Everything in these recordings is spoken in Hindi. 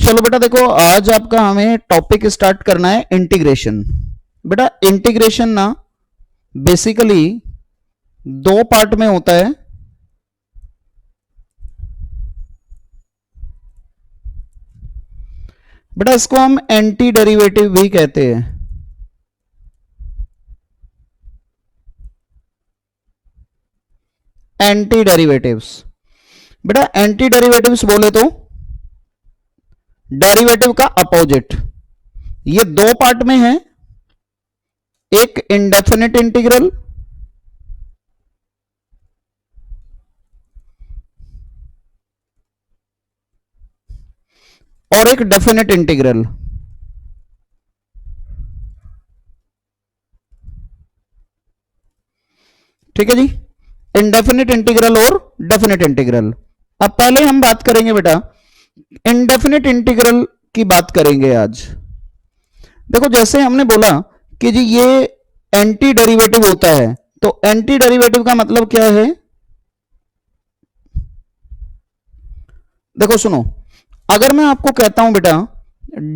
चलो बेटा देखो, आज आपका हमें टॉपिक स्टार्ट करना है इंटीग्रेशन। बेटा इंटीग्रेशन ना बेसिकली दो पार्ट में होता है। बेटा इसको हम एंटी डेरिवेटिव भी कहते हैं। एंटी डेरिवेटिव्स, बेटा एंटी डेरिवेटिव्स बोले तो डेरिवेटिव का अपोजिट। ये दो पार्ट में है, एक इंडेफिनिट इंटीग्रल और एक डेफिनेट इंटीग्रल। ठीक है जी, इंडेफिनिट इंटीग्रल और डेफिनेट इंटीग्रल। अब पहले हम बात करेंगे बेटा इंडेफिनिट इंटीग्रल की बात करेंगे आज। देखो जैसे हमने बोला कि जी ये एंटी डेरिवेटिव होता है, तो एंटी डेरिवेटिव का मतलब क्या है? देखो सुनो, अगर मैं आपको कहता हूं बेटा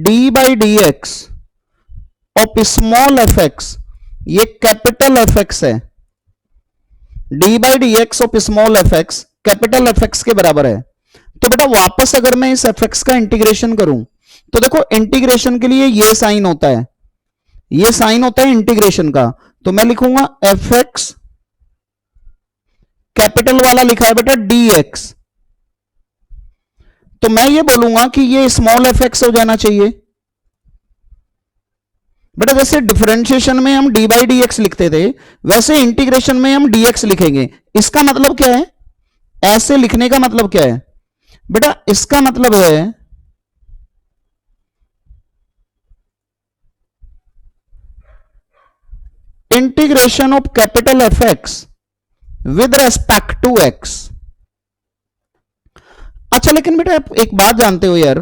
D by D X of small F x, ये कैपिटल एफ एक्स है, D by D X of small F x capital F x के बराबर है, तो बेटा वापस अगर मैं इस एफ एक्स का इंटीग्रेशन करूं तो देखो इंटीग्रेशन के लिए ये साइन होता है, ये साइन होता है इंटीग्रेशन का। तो मैं लिखूंगा एफ एक्स, कैपिटल वाला लिखा है बेटा डी एक्स, तो मैं ये बोलूंगा कि ये स्मॉल एफ एक्स हो जाना चाहिए। बेटा जैसे डिफरेंशिएशन में हम डी बाई डी एक्स लिखते थे, वैसे इंटीग्रेशन में हम डी एक्स लिखेंगे। इसका मतलब क्या है? ऐसे लिखने का मतलब क्या है बेटा? इसका मतलब है integration of capital F X with respect to X. अच्छा लेकिन बेटा आप एक बात जानते हो यार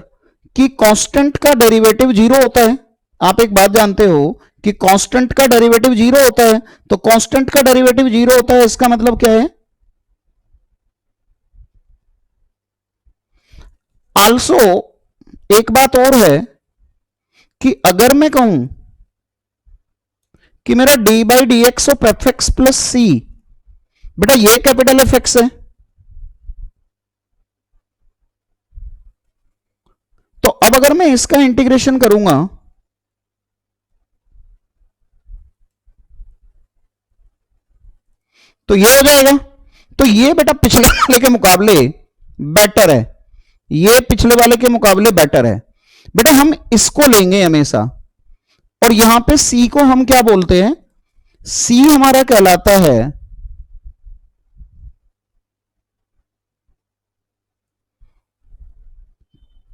कि कांस्टेंट का डेरिवेटिव जीरो होता है। आप एक बात जानते हो कि कांस्टेंट का डेरिवेटिव जीरो होता है, तो कांस्टेंट का डेरिवेटिव जीरो होता है, इसका मतलब क्या है? आल्सो एक बात और है कि अगर मैं कहूं कि मेरा D by D X of F X plus C, बेटा ये कैपिटल एफ एक्स है, तो अब अगर मैं इसका इंटीग्रेशन करूंगा तो ये हो जाएगा। तो ये बेटा पिछले वाले के मुकाबले बेटर है, ये पिछले वाले के मुकाबले बेटर है। बेटा हम इसको लेंगे हमेशा, और यहां पे सी को हम क्या बोलते हैं? सी हमारा कहलाता है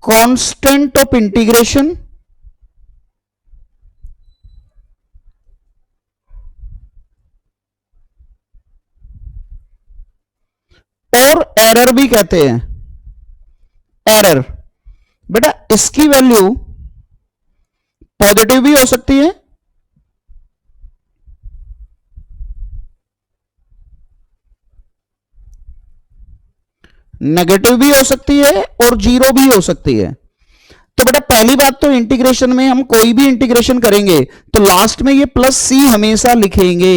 कांस्टेंट ऑफ इंटीग्रेशन और एरर भी कहते हैं। एरर बेटा इसकी वैल्यू पॉजिटिव भी हो सकती है नेगेटिव भी हो सकती है और जीरो भी हो सकती है। तो बेटा पहली बात तो इंटीग्रेशन में हम कोई भी इंटीग्रेशन करेंगे तो लास्ट में ये प्लस सी हमेशा लिखेंगे।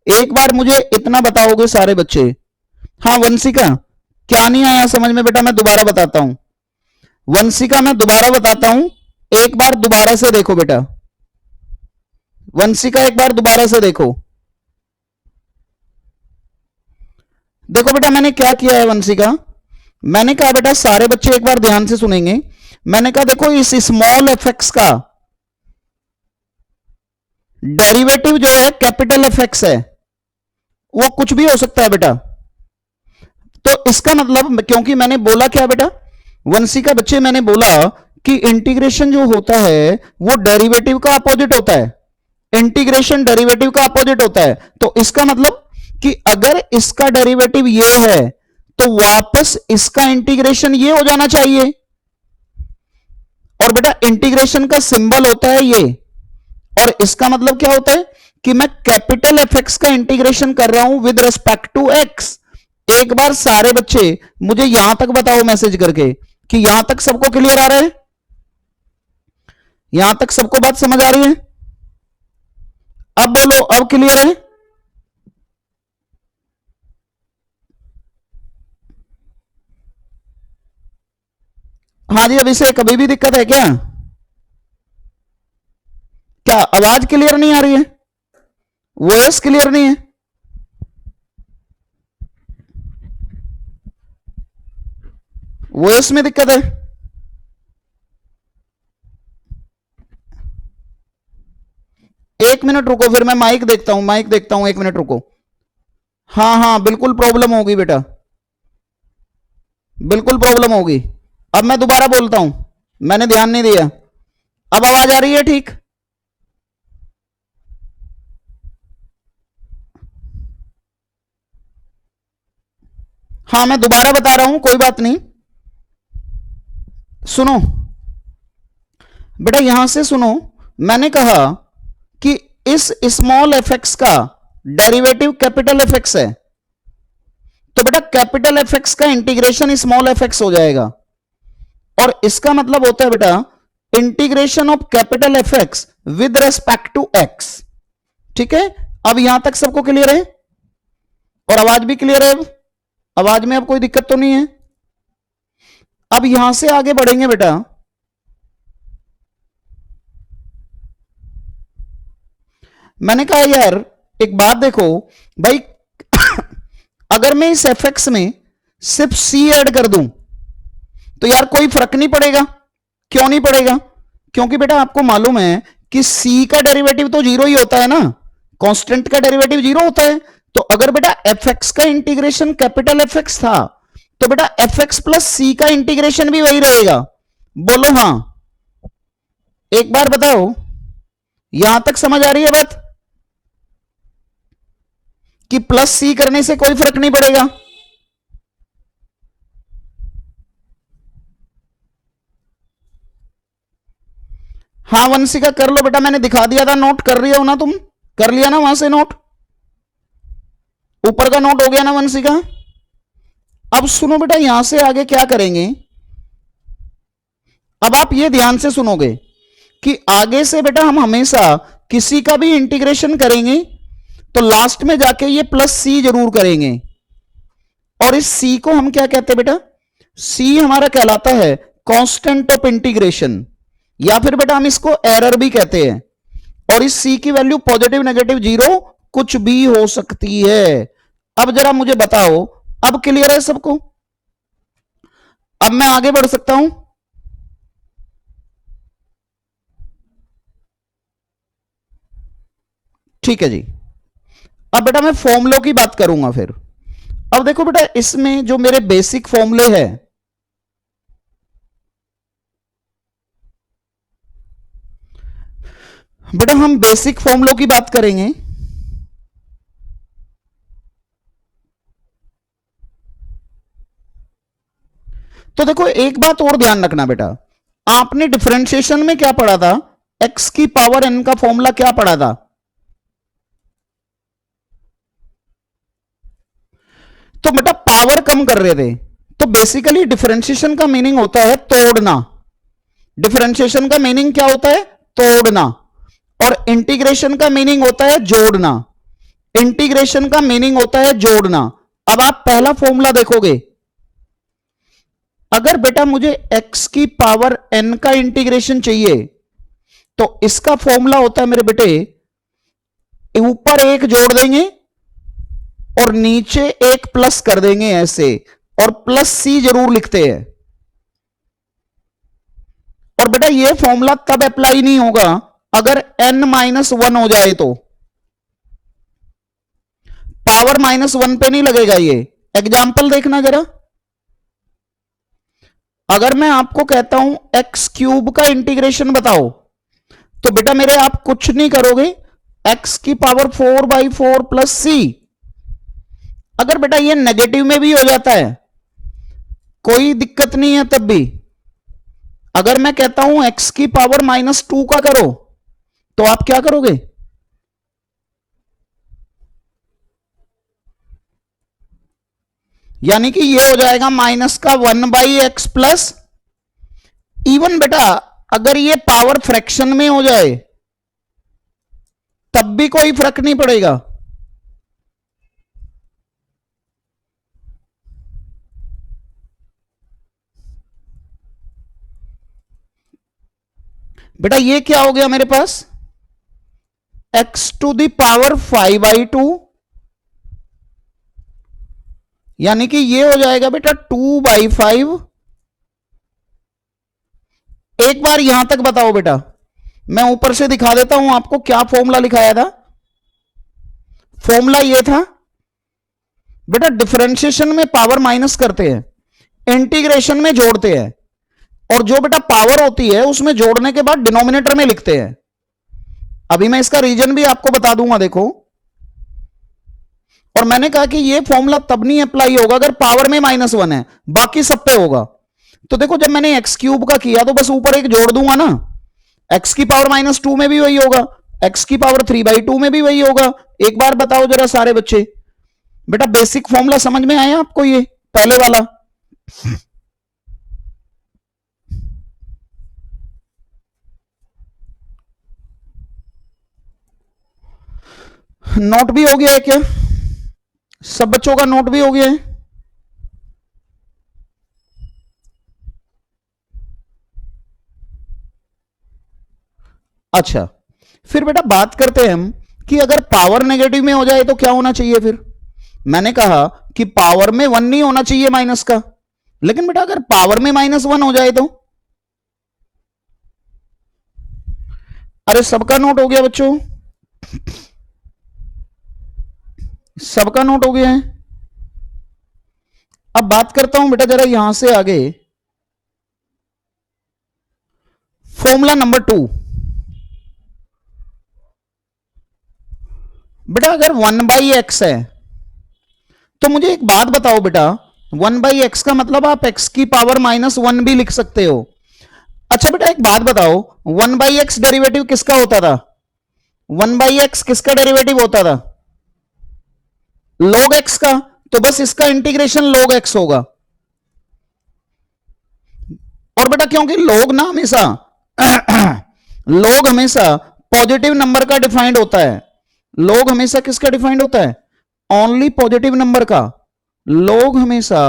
एक बार मुझे इतना बताओगे सारे बच्चे? हाँ वंशिका, क्या नहीं आया समझ में बेटा? मैं दोबारा बताता हूं वंशिका, मैं दोबारा बताता हूं, एक बार दोबारा से देखो बेटा। वंशिका एक बार दोबारा से देखो। देखो बेटा मैंने क्या किया है वंशिका, मैंने कहा बेटा सारे बच्चे एक बार ध्यान से सुनेंगे। मैंने कहा देखो इस स्मॉल एफ एक्स का डेरिवेटिव जो है कैपिटल एफ एक्स है, वो कुछ भी हो सकता है बेटा। तो इसका मतलब, क्योंकि मैंने बोला क्या बेटा वंशिका बच्चे, मैंने बोला कि इंटीग्रेशन जो होता है वो डेरिवेटिव का अपोजिट होता है, इंटीग्रेशन डेरिवेटिव का अपोजिट होता है। तो इसका मतलब कि अगर इसका डेरिवेटिव ये है तो वापस इसका इंटीग्रेशन ये हो जाना चाहिए। और बेटा इंटीग्रेशन का सिंबल होता है ये, और इसका मतलब क्या होता है कि मैं कैपिटल एफ एक्स का इंटीग्रेशन कर रहा हूं विद रिस्पेक्ट टू एक्स। एक बार सारे बच्चे मुझे यहां तक बताओ मैसेज करके कि यहां तक सबको क्लियर आ रहा है? यहां तक सबको बात समझ आ रही है? अब बोलो, अब क्लियर है? हाँ जी, अभिषेक अभी भी दिक्कत है क्या? क्या आवाज क्लियर नहीं आ रही है? वॉइस क्लियर नहीं है? वॉइस में दिक्कत है? एक मिनट रुको, फिर मैं माइक देखता हूं, माइक देखता हूं, एक मिनट रुको। हाँ हाँ, बिल्कुल प्रॉब्लम होगी बेटा, बिल्कुल प्रॉब्लम होगी। अब मैं दोबारा बोलता हूं, मैंने ध्यान नहीं दिया। अब आवाज आ रही है ठीक? हाँ, मैं दोबारा बता रहा हूं, कोई बात नहीं। सुनो बेटा, यहां से सुनो। मैंने कहा कि इस स्मॉल एफ एक्स का डेरिवेटिव कैपिटल एफ एक्स है, तो बेटा कैपिटल एफ एक्स का इंटीग्रेशन स्मॉल एफ एक्स हो जाएगा। और इसका मतलब होता है बेटा integration of capital F X with respect to X. ठीक है, अब यहां तक सबको क्लियर है? और आवाज भी क्लियर है? अब आवाज में अब कोई दिक्कत तो नहीं है? अब यहां से आगे बढ़ेंगे बेटा। मैंने कहा यार एक बात देखो भाई, अगर मैं इस एफ एक्स में सिर्फ सी ऐड कर दूं तो यार कोई फर्क नहीं पड़ेगा। क्यों नहीं पड़ेगा? क्योंकि बेटा आपको मालूम है कि सी का डेरिवेटिव तो जीरो ही होता है ना, कांस्टेंट का डेरिवेटिव जीरो होता है। तो अगर बेटा एफ एक्स का इंटीग्रेशन कैपिटल एफ एक्स था, तो बेटा एफ एक्स प्लस सी का इंटीग्रेशन भी वही रहेगा। बोलो हाँ, एक बार बताओ, यहां तक समझ आ रही है बात कि प्लस सी करने से कोई फर्क नहीं पड़ेगा? हाँ वंशिका कर लो बेटा, मैंने दिखा दिया था, नोट कर रही हो ना तुम? कर लिया ना वहां से नोट? ऊपर का नोट हो गया ना वंशिका? अब सुनो बेटा, यहां से आगे क्या करेंगे? अब आप ये ध्यान से सुनोगे कि आगे से बेटा हम हमेशा किसी का भी इंटीग्रेशन करेंगे तो लास्ट में जाके ये प्लस सी जरूर करेंगे। और इस सी को हम क्या कहते हैं बेटा? सी हमारा कहलाता है कांस्टेंट ऑफ इंटीग्रेशन, या फिर बेटा हम इसको एरर भी कहते हैं। और इस सी की वैल्यू पॉजिटिव नेगेटिव जीरो कुछ भी हो सकती है। अब जरा मुझे बताओ, अब क्लियर है सबको? अब मैं आगे बढ़ सकता हूं? ठीक है जी। अब बेटा मैं फॉर्मूलों की बात करूंगा फिर। अब देखो बेटा, इसमें जो मेरे बेसिक फॉर्मूले हैं, बेटा हम बेसिक फॉर्मूलों की बात करेंगे। तो देखो एक बात और ध्यान रखना बेटा, आपने डिफरेंशिएशन में क्या पढ़ा था? एक्स की पावर एन का फॉर्मूला क्या पढ़ा था? तो बेटा पावर कम कर रहे थे, तो बेसिकली डिफरेंशिएशन का मीनिंग होता है तोड़ना। डिफरेंशिएशन का मीनिंग क्या होता है? तोड़ना। और इंटीग्रेशन का मीनिंग होता है जोड़ना। इंटीग्रेशन का मीनिंग होता है जोड़ना। अब आप पहला फॉर्मूला देखोगे, अगर बेटा मुझे x की पावर n का इंटीग्रेशन चाहिए तो इसका फॉर्मूला होता है मेरे बेटे, ऊपर एक जोड़ देंगे और नीचे एक प्लस कर देंगे ऐसे, और प्लस सी जरूर लिखते हैं। और बेटा ये फॉर्मूला तब अप्लाई नहीं होगा अगर n-1 हो जाए तो। पावर -1 पे नहीं लगेगा ये। एग्जाम्पल देखना जरा, अगर मैं आपको कहता हूं एक्स क्यूब का इंटीग्रेशन बताओ, तो बेटा मेरे आप कुछ नहीं करोगे, एक्स की पावर 4/4 प्लस सी। अगर बेटा ये नेगेटिव में भी हो जाता है कोई दिक्कत नहीं है तब भी। अगर मैं कहता हूं एक्स की पावर -2 का करो, तो आप क्या करोगे? यानी कि ये हो जाएगा माइनस का 1/x प्लस। इवन बेटा अगर ये पावर फ्रैक्शन में हो जाए तब भी कोई फर्क नहीं पड़ेगा। बेटा ये क्या हो गया मेरे पास, x⁵ यानी कि ये हो जाएगा बेटा 2/5। एक बार यहां तक बताओ बेटा, मैं ऊपर से दिखा देता हूं आपको क्या फॉर्मूला लिखाया था। फॉर्मूला ये था बेटा, डिफरेंशिएशन में पावर माइनस करते हैं, इंटीग्रेशन में जोड़ते हैं, और जो बेटा पावर होती है उसमें जोड़ने के बाद डिनोमिनेटर में लिखते हैं। अभी मैं इसका रीजन भी आपको बता दूंगा, देखो। और मैंने कहा कि यह फॉर्मूला तब नहीं अप्लाई होगा अगर पावर में -1 है, बाकी सब पे होगा। तो देखो जब मैंने x³ का किया तो बस ऊपर एक जोड़ दूंगा ना, x⁻² में भी वही होगा, x⁵3/2 में भी वही होगा। एक बार बताओ जरा सारे बच्चे, बेटा बेसिक फॉर्मूला समझ में आया आपको, ये पहले वाला? नोट भी हो गया है क्या? सब बच्चों का नोट भी हो गया है? अच्छा, फिर बेटा बात करते हैं हम कि अगर पावर नेगेटिव में हो जाए तो क्या होना चाहिए। फिर मैंने कहा कि पावर में 1 नहीं होना चाहिए माइनस का, लेकिन बेटा अगर पावर में -1 हो जाए तो, अरे सबका नोट हो गया बच्चों, सबका नोट हो गया है। अब बात करता हूं बेटा जरा यहां से आगे, फॉर्मूला नंबर 2। बेटा अगर 1/x है तो मुझे एक बात बताओ बेटा, 1/x का मतलब आप x⁻1 भी लिख सकते हो। अच्छा बेटा एक बात बताओ, 1/x डेरिवेटिव किसका होता था? 1/x किसका डेरिवेटिव होता था? log x का। तो बस इसका इंटीग्रेशन log x होगा। और बेटा क्योंकि log ना हमेशा log हमेशा पॉजिटिव नंबर का डिफाइंड होता है। log हमेशा किसका डिफाइंड होता है? ओनली पॉजिटिव नंबर का। log हमेशा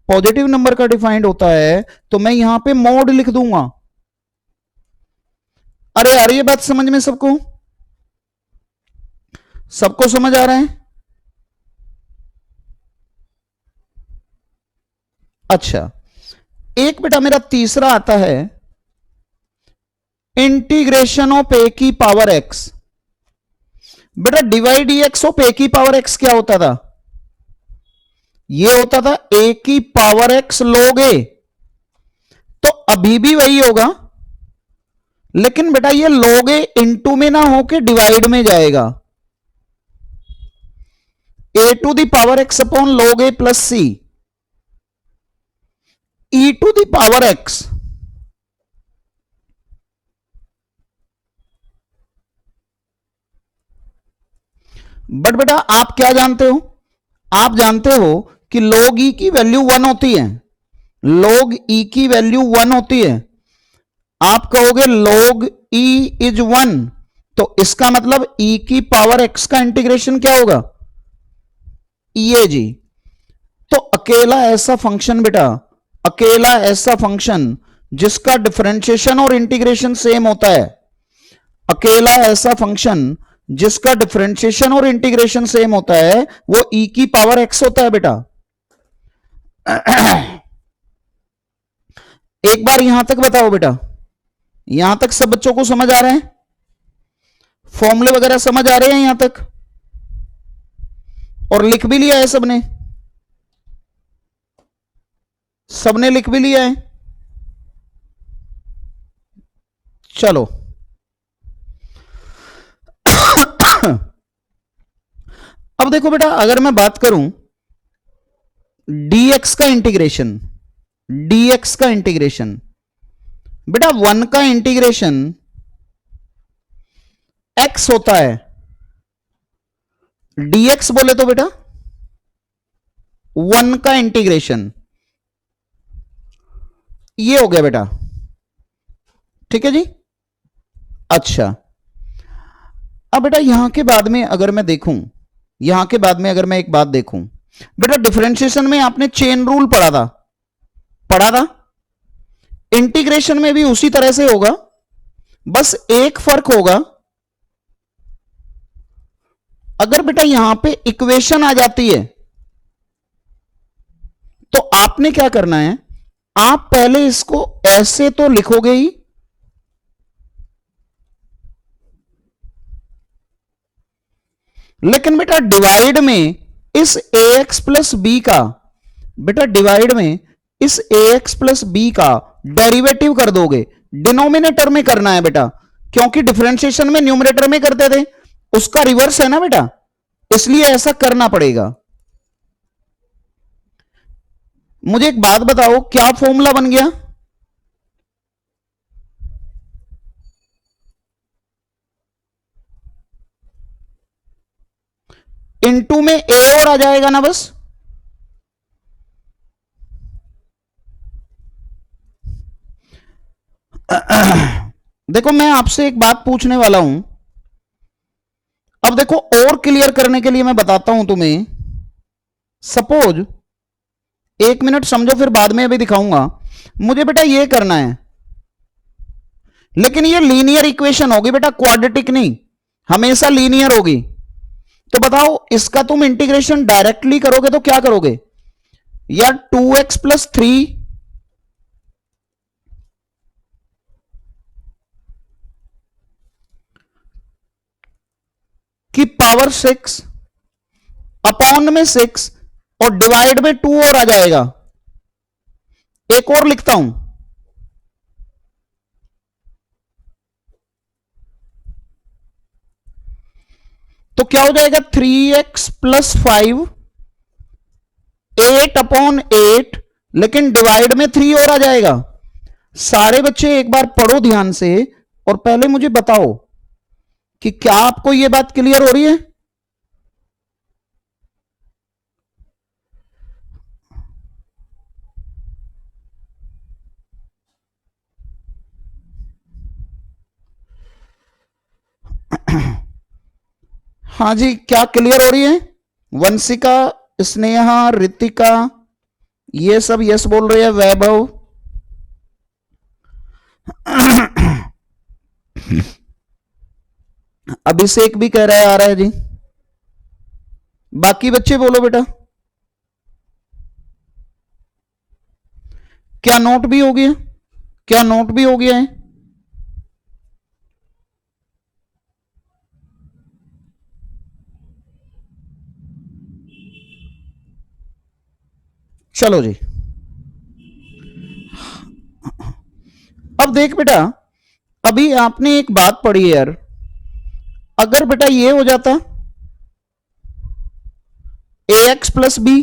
पॉजिटिव नंबर का डिफाइंड होता है, तो मैं यहां पे मोड लिख दूंगा। अरे यार ये बात समझ में सबको, सबको समझ आ रहा है? अच्छा, एक बेटा मेरा तीसरा आता है, इंटीग्रेशन ऑफ a⁻x। बेटा डिवाइड x ऑफ a⁻x क्या होता था? ये होता था a⁻x log a। तो अभी भी वही होगा, लेकिन बेटा ये log a इंटू में ना होके डिवाइड में जाएगा। a⁻x upon log a plus c, e⁻x। But बेटा आप क्या जानते हो? आप जानते हो कि log e की वैल्यू 1 होती है, log e की वैल्यू 1 होती है। आप कहोगे log e इज 1, तो इसका मतलब e⁻x का इंटीग्रेशन क्या होगा? ये जी। तो अकेला ऐसा फंक्शन बेटा, अकेला ऐसा फंक्शन जिसका डिफरेंशिएशन और इंटीग्रेशन सेम होता है, अकेला ऐसा फंक्शन जिसका डिफरेंशिएशन और इंटीग्रेशन सेम होता है, वो e⁻x होता है बेटा। एक बार यहां तक बताओ बेटा, यहां तक सब बच्चों को समझ आ रहा है? फॉर्मूले वगैरह समझ आ रहे हैं यहां तक? और लिख भी लिया है सबने? सबने लिख भी लिया है? चलो अब देखो बेटा, अगर मैं बात करूं dx का इंटीग्रेशन, dx का इंटीग्रेशन, बेटा 1 का इंटीग्रेशन x होता है, dx बोले तो बेटा 1 का इंटीग्रेशन ये हो गया बेटा। ठीक है जी। अच्छा, अब बेटा यहां के बाद में अगर मैं देखूं, यहां के बाद में अगर मैं एक बात देखूं, बेटा डिफरेंशिएशन में आपने चेन रूल पढ़ा था, पढ़ा था। इंटीग्रेशन में भी उसी तरह से होगा, बस एक फर्क होगा, अगर बेटा यहां पे इक्वेशन आ जाती है तो आपने क्या करना है, आप पहले इसको ऐसे तो लिखोगे ही, लेकिन बेटा डिवाइड में इस ax प्लस बी का, बेटा डिवाइड में इस ax प्लस बी का डेरिवेटिव कर दोगे, डिनोमिनेटर में करना है बेटा, क्योंकि डिफरेंशिएशन में न्यूमरेटर में करते थे, उसका रिवर्स है ना बेटा, इसलिए ऐसा करना पड़ेगा। मुझे एक बात बताओ, क्या फॉर्मूला बन गया? इनटू में ए और आ जाएगा ना बस। देखो मैं आपसे एक बात पूछने वाला हूं, अब देखो और क्लियर करने के लिए मैं बताता हूं तुम्हें। सपोज, एक मिनट समझो फिर बाद में अभी दिखाऊंगा। मुझे बेटा ये करना है, लेकिन ये लीनियर इक्वेशन होगी बेटा, क्वाड्रेटिक नहीं, हमेशा लीनियर होगी। तो बताओ इसका तुम इंटीग्रेशन डायरेक्टली करोगे तो क्या करोगे, या 2x प्लस 3 की पावर 6 अपॉन में 6 और डिवाइड में 2 और आ जाएगा। एक और लिखता हूं, तो क्या हो जाएगा 3x प्लस 5 8 अपॉन 8, लेकिन डिवाइड में 3 और आ जाएगा। सारे बच्चे एक बार पढ़ो ध्यान से और पहले मुझे बताओ कि क्या आपको यह बात क्लियर हो रही है? हाँ जी, क्या क्लियर हो रही है? वंशिका, स्नेहा, रितिका, ये सब यस बोल रहे हैं। वैभव, अभिषेक भी कह रहा है आ रहा है जी। बाकी बच्चे बोलो बेटा, क्या नोट भी हो गया? क्या नोट भी हो गया है? चलो जी, अब देख बेटा, अभी आपने एक बात पढ़ी है यार, अगर बेटा ये हो जाता ax प्लस बी,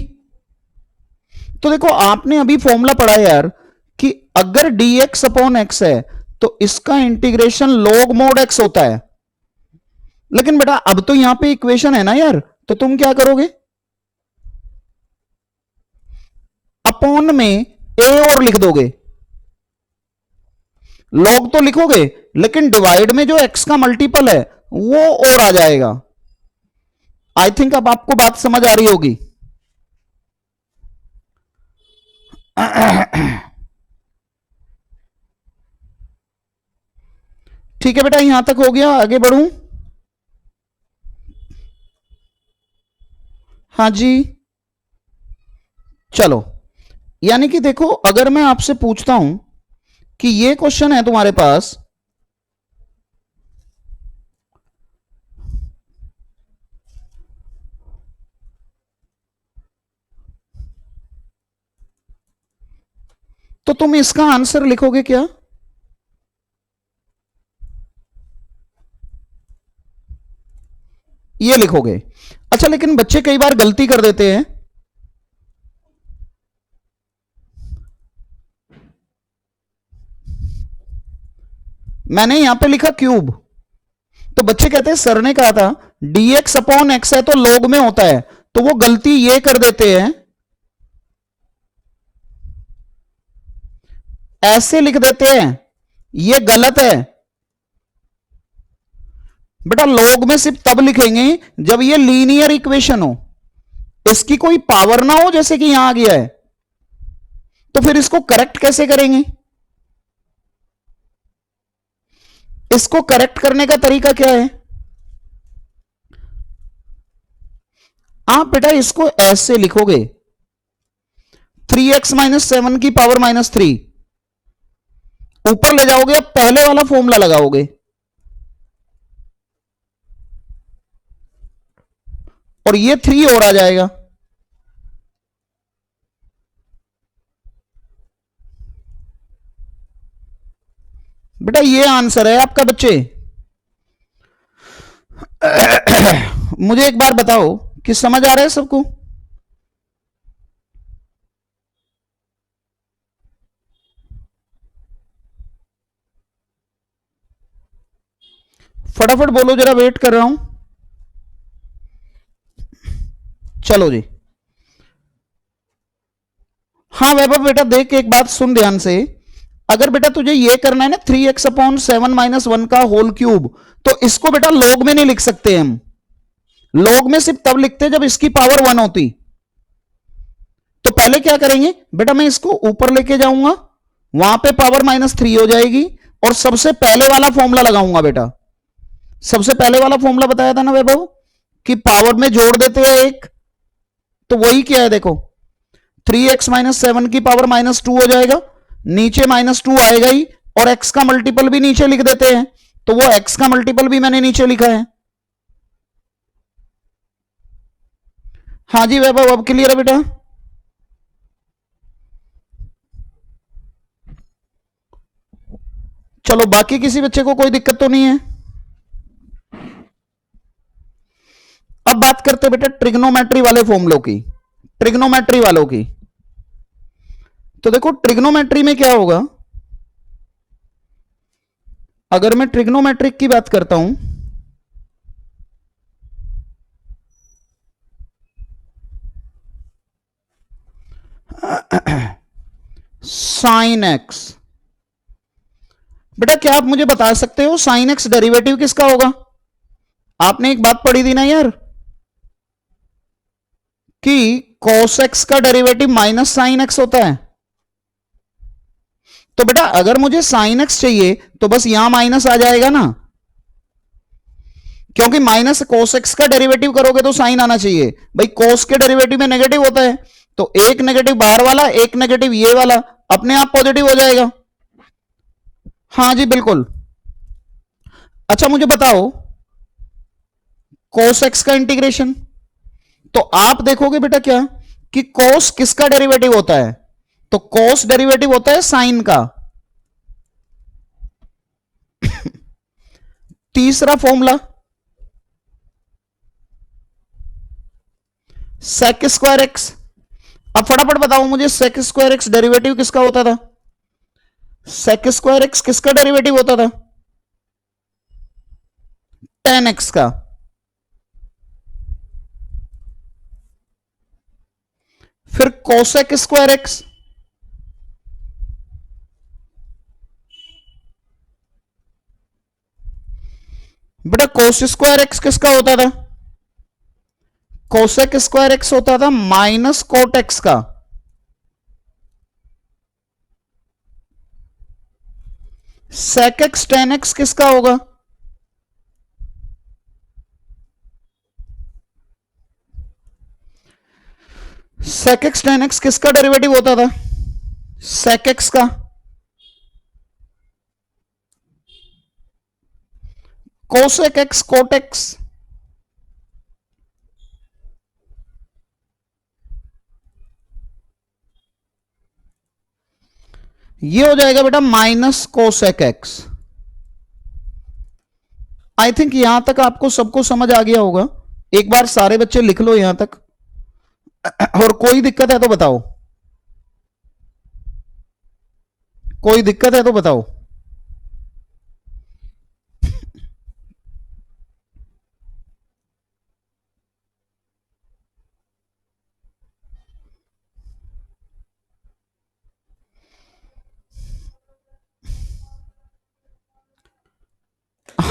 तो देखो आपने अभी फॉर्मूला पढ़ा है यार कि अगर dx अपॉन एक्स है तो इसका इंटीग्रेशन log मोड x होता है। लेकिन बेटा अब तो यहां पे इक्वेशन है ना यार, तो तुम क्या करोगे, अपॉन में a और लिख दोगे, log तो लिखोगे लेकिन डिवाइड में जो x का मल्टीपल है वो और आ जाएगा। आई थिंक अब आपको बात समझ आ रही होगी। ठीक है बेटा, यहां तक हो गया, आगे बढ़ूं? हाँ जी, चलो। यानी कि देखो अगर मैं आपसे पूछता हूं कि ये क्वेश्चन है तुम्हारे पास, तो तुम इसका आंसर लिखोगे क्या? ये लिखोगे। अच्छा, लेकिन बच्चे कई बार गलती कर देते हैं, मैंने यहां पे लिखा क्यूब, तो बच्चे कहते हैं सर ने कहा था dx अपॉन एक्स है तो log में होता है, तो वो गलती ये कर देते हैं, ऐसे लिख देते हैं ये गलत है बेटा। लॉग में सिर्फ तब लिखेंगे जब ये लीनियर इक्वेशन हो, इसकी कोई पावर ना हो जैसे कि यहां आ गया है, तो फिर इसको करेक्ट कैसे करेंगे? इसको करेक्ट करने का तरीका क्या है? आप बेटा इसको ऐसे लिखोगे, 3x-7 की पावर -3, ऊपर ले जाओगे, अब पहले वाला फॉर्मूला लगाओगे और ये 3 और आ जाएगा। बेटा ये आंसर है आपका बच्चे। मुझे एक बार बताओ कि समझ आ रहा है सबको? फटाफट बोलो जरा, वेट कर रहा हूं। चलो जी। हाँ वैभव बेटा देख, एक बात सुन ध्यान से। अगर बेटा तुझे ये करना है ना 3x/7 - 1 का होल क्यूब, तो इसको बेटा लॉग में नहीं लिख सकते हम। लॉग में सिर्फ तब लिखते जब इसकी पावर 1 होती। तो पहले क्या करेंगे बेटा, मैं इसको ऊपर लेके जाऊंगा, वहां पे पावर -3 हो जाएगी, और सबसे पहले वाला फॉर्मूला लगाऊंगा बेटा। सबसे पहले वाला फॉर्मूला बताया था ना वैभव, कि पावर में जोड़ देते हैं एक, तो वही क्या है देखो, 3x-7 की पावर -2 हो जाएगा, नीचे -2 आएगा ही, और x का मल्टीपल भी नीचे लिख देते हैं, तो वो x का मल्टीपल भी मैंने नीचे लिखा है। हाँ जी वैभव, अब क्लियर है बेटा? चलो बाकी किसी बच्चे को कोई दिक्कत तो नहीं है? अब बात करते बेटा ट्रिग्नोमेट्री वाले फॉर्मूलों की, ट्रिग्नोमेट्री वालों की। तो देखो ट्रिग्नोमेट्री में क्या होगा, अगर मैं ट्रिग्नोमेट्रिक की बात करता हूं, साइन एक्स, बेटा क्या आप मुझे बता सकते हो साइन एक्स डेरिवेटिव किसका होगा? आपने एक बात पढ़ी थी ना यार, कि cos x का डेरिवेटिव माइनस साइन एक्स होता है। तो बेटा अगर मुझे साइन एक्स चाहिए तो बस यहां माइनस आ जाएगा ना, क्योंकि माइनस cos x का डेरिवेटिव करोगे तो साइन आना चाहिए भाई। cos के डेरिवेटिव में नेगेटिव होता है, तो एक नेगेटिव बाहर वाला, एक नेगेटिव ये वाला, अपने आप पॉजिटिव हो जाएगा। हाँ जी बिल्कुल। अच्छा मुझे बताओ cos x का इंटीग्रेशन, तो आप देखोगे बेटा क्या, कि cos किसका डेरिवेटिव होता है? तो cos डेरिवेटिव होता है साइन का। तीसरा फॉर्मूला sec स्क्वायर एक्स। अब फटाफट बताओ मुझे sec स्क्वायर एक्स डेरिवेटिव किसका होता था? sec स्क्वायर एक्स किसका डेरिवेटिव होता था? tan x का। फिर cosec स्क्वायर एक्स, बेटा cos स्क्वायर एक्स किसका होता था? cosec स्क्वायर एक्स होता था माइनस कोट एक्स का। sec x tan x किसका होगा? sec x tan x किसका डेरिवेटिव होता था? sec x का। cosec x cot x, ये हो जाएगा बेटा minus cosec x. I think यहां तक आपको सबको समझ आ गया होगा। एक बार सारे बच्चे लिख लो यहां तक, और कोई दिक्कत है तो बताओ, कोई दिक्कत है तो बताओ।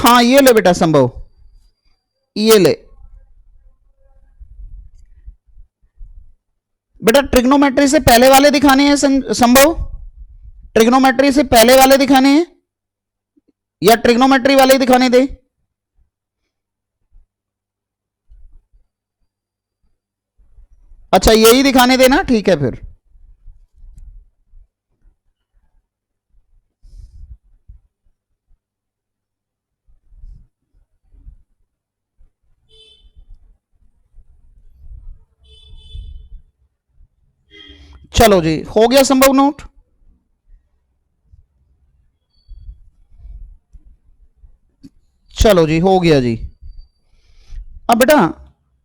हाँ ये ले बेटा संभव, ये ले बेटा। ट्रिग्नोमेट्री से पहले वाले दिखाने हैं संभव, ट्रिग्नोमेट्री से पहले वाले दिखाने हैं या ट्रिग्नोमेट्री वाले ही दिखाने दे? अच्छा यही दिखाने देना, ठीक है फिर। चलो जी, हो गया संभव नोट? चलो जी, हो गया जी। अब बेटा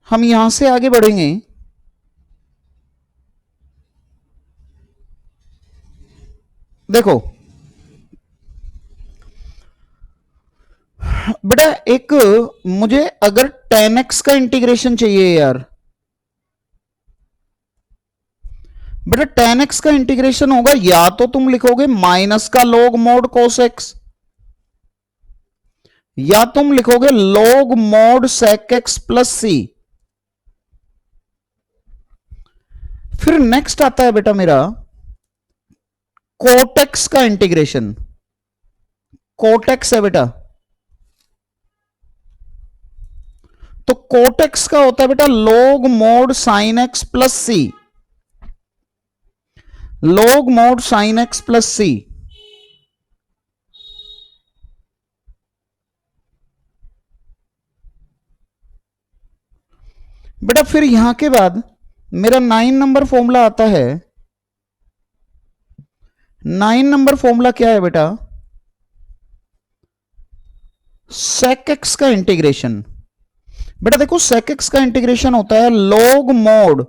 हम यहां से आगे बढ़ेंगे। देखो बेटा, एक मुझे अगर 10x का इंटीग्रेशन चाहिए यार, बेटा 10x का इंटीग्रेशन होगा, या तो तुम लिखोगे माइनस का log mod cos x, या तुम लिखोगे log mod sec x plus C. फिर नेक्स्ट आता है बेटा मेरा कोटेक्स का इंटीग्रेशन। कोटेक्स है बेटा, तो कोटेक्स का होता है बेटा log mod sin x plus C, log mod sin x plus C. बेटा फिर यहां के बाद मेरा 9 नंबर फॉर्मूला आता है। 9 नंबर फॉर्मूला क्या है बेटा? sec x का इंटीग्रेशन। बेटा देखो sec x का इंटीग्रेशन होता है log mod,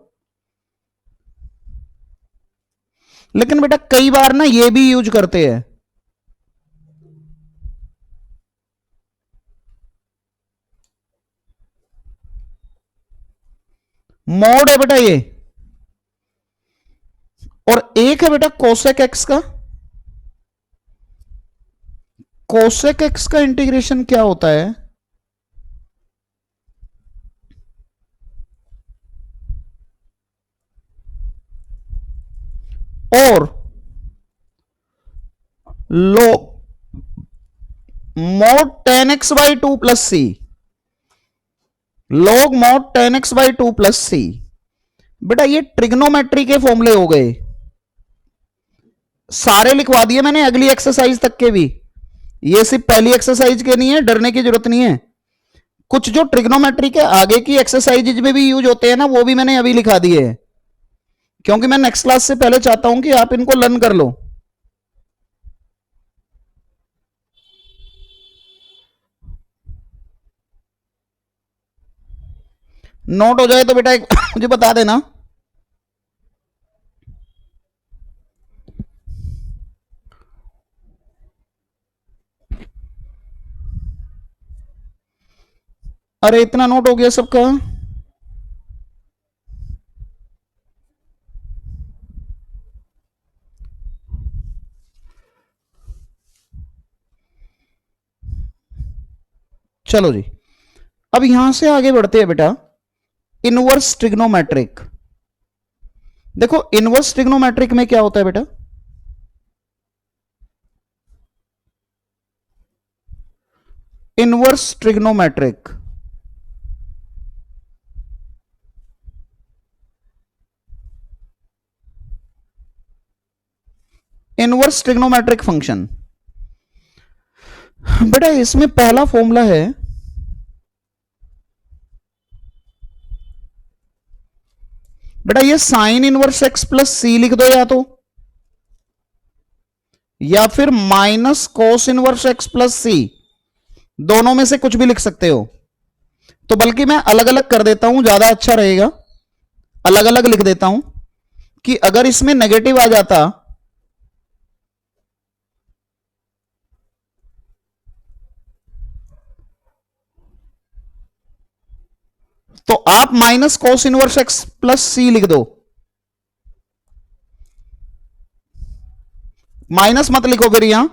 लेकिन बेटा कई बार ना ये भी यूज करते हैं, मोड है बेटा ये, और एक है बेटा कोसेक एक्स का। कोसेक एक्स का इंटीग्रेशन क्या होता है? और log mod 10x by 2 plus C, log mod 10x by 2 plus C. बेटा ये ट्रिग्नोमेट्री के फॉर्मूले हो गए, सारे लिखवा दिए मैंने अगली एक्सरसाइज तक के भी, ये सिर्फ पहली एक्सरसाइज के नहीं है, डरने की जरूरत नहीं है। कुछ जो ट्रिग्नोमेट्री के आगे की एक्सरसाइजेज में भी यूज होते हैं ना, वो भी मैंने अभी लिखा दिए हैं, क्योंकि मैं नेक्स्ट क्लास से पहले चाहता हूं कि आप इनको लर्न कर लो। नोट हो जाए तो बेटा एक मुझे बता देना। अरे इतना नोट हो गया सबका? चलो जी, अब यहां से आगे बढ़ते हैं बेटा। Inverse trigonometric. देखो इनवर्स ट्रिग्नोमेट्रिक में क्या होता है बेटा? Inverse trigonometric, inverse trigonometric function. बेटा इसमें पहला फॉर्मूला है, बेटा ये sine inverse x plus C लिख दो, या फिर minus cos inverse x plus C, दोनों में से कुछ भी लिख सकते हो। तो बल्कि मैं अलग अलग कर देता हूं, ज्यादा अच्छा रहेगा, अलग अलग लिख देता हूं कि अगर इसमें नेगेटिव आ जाता तो आप minus cos inverse x plus C लिख दो, माइनस मत लिखो, फिर यहां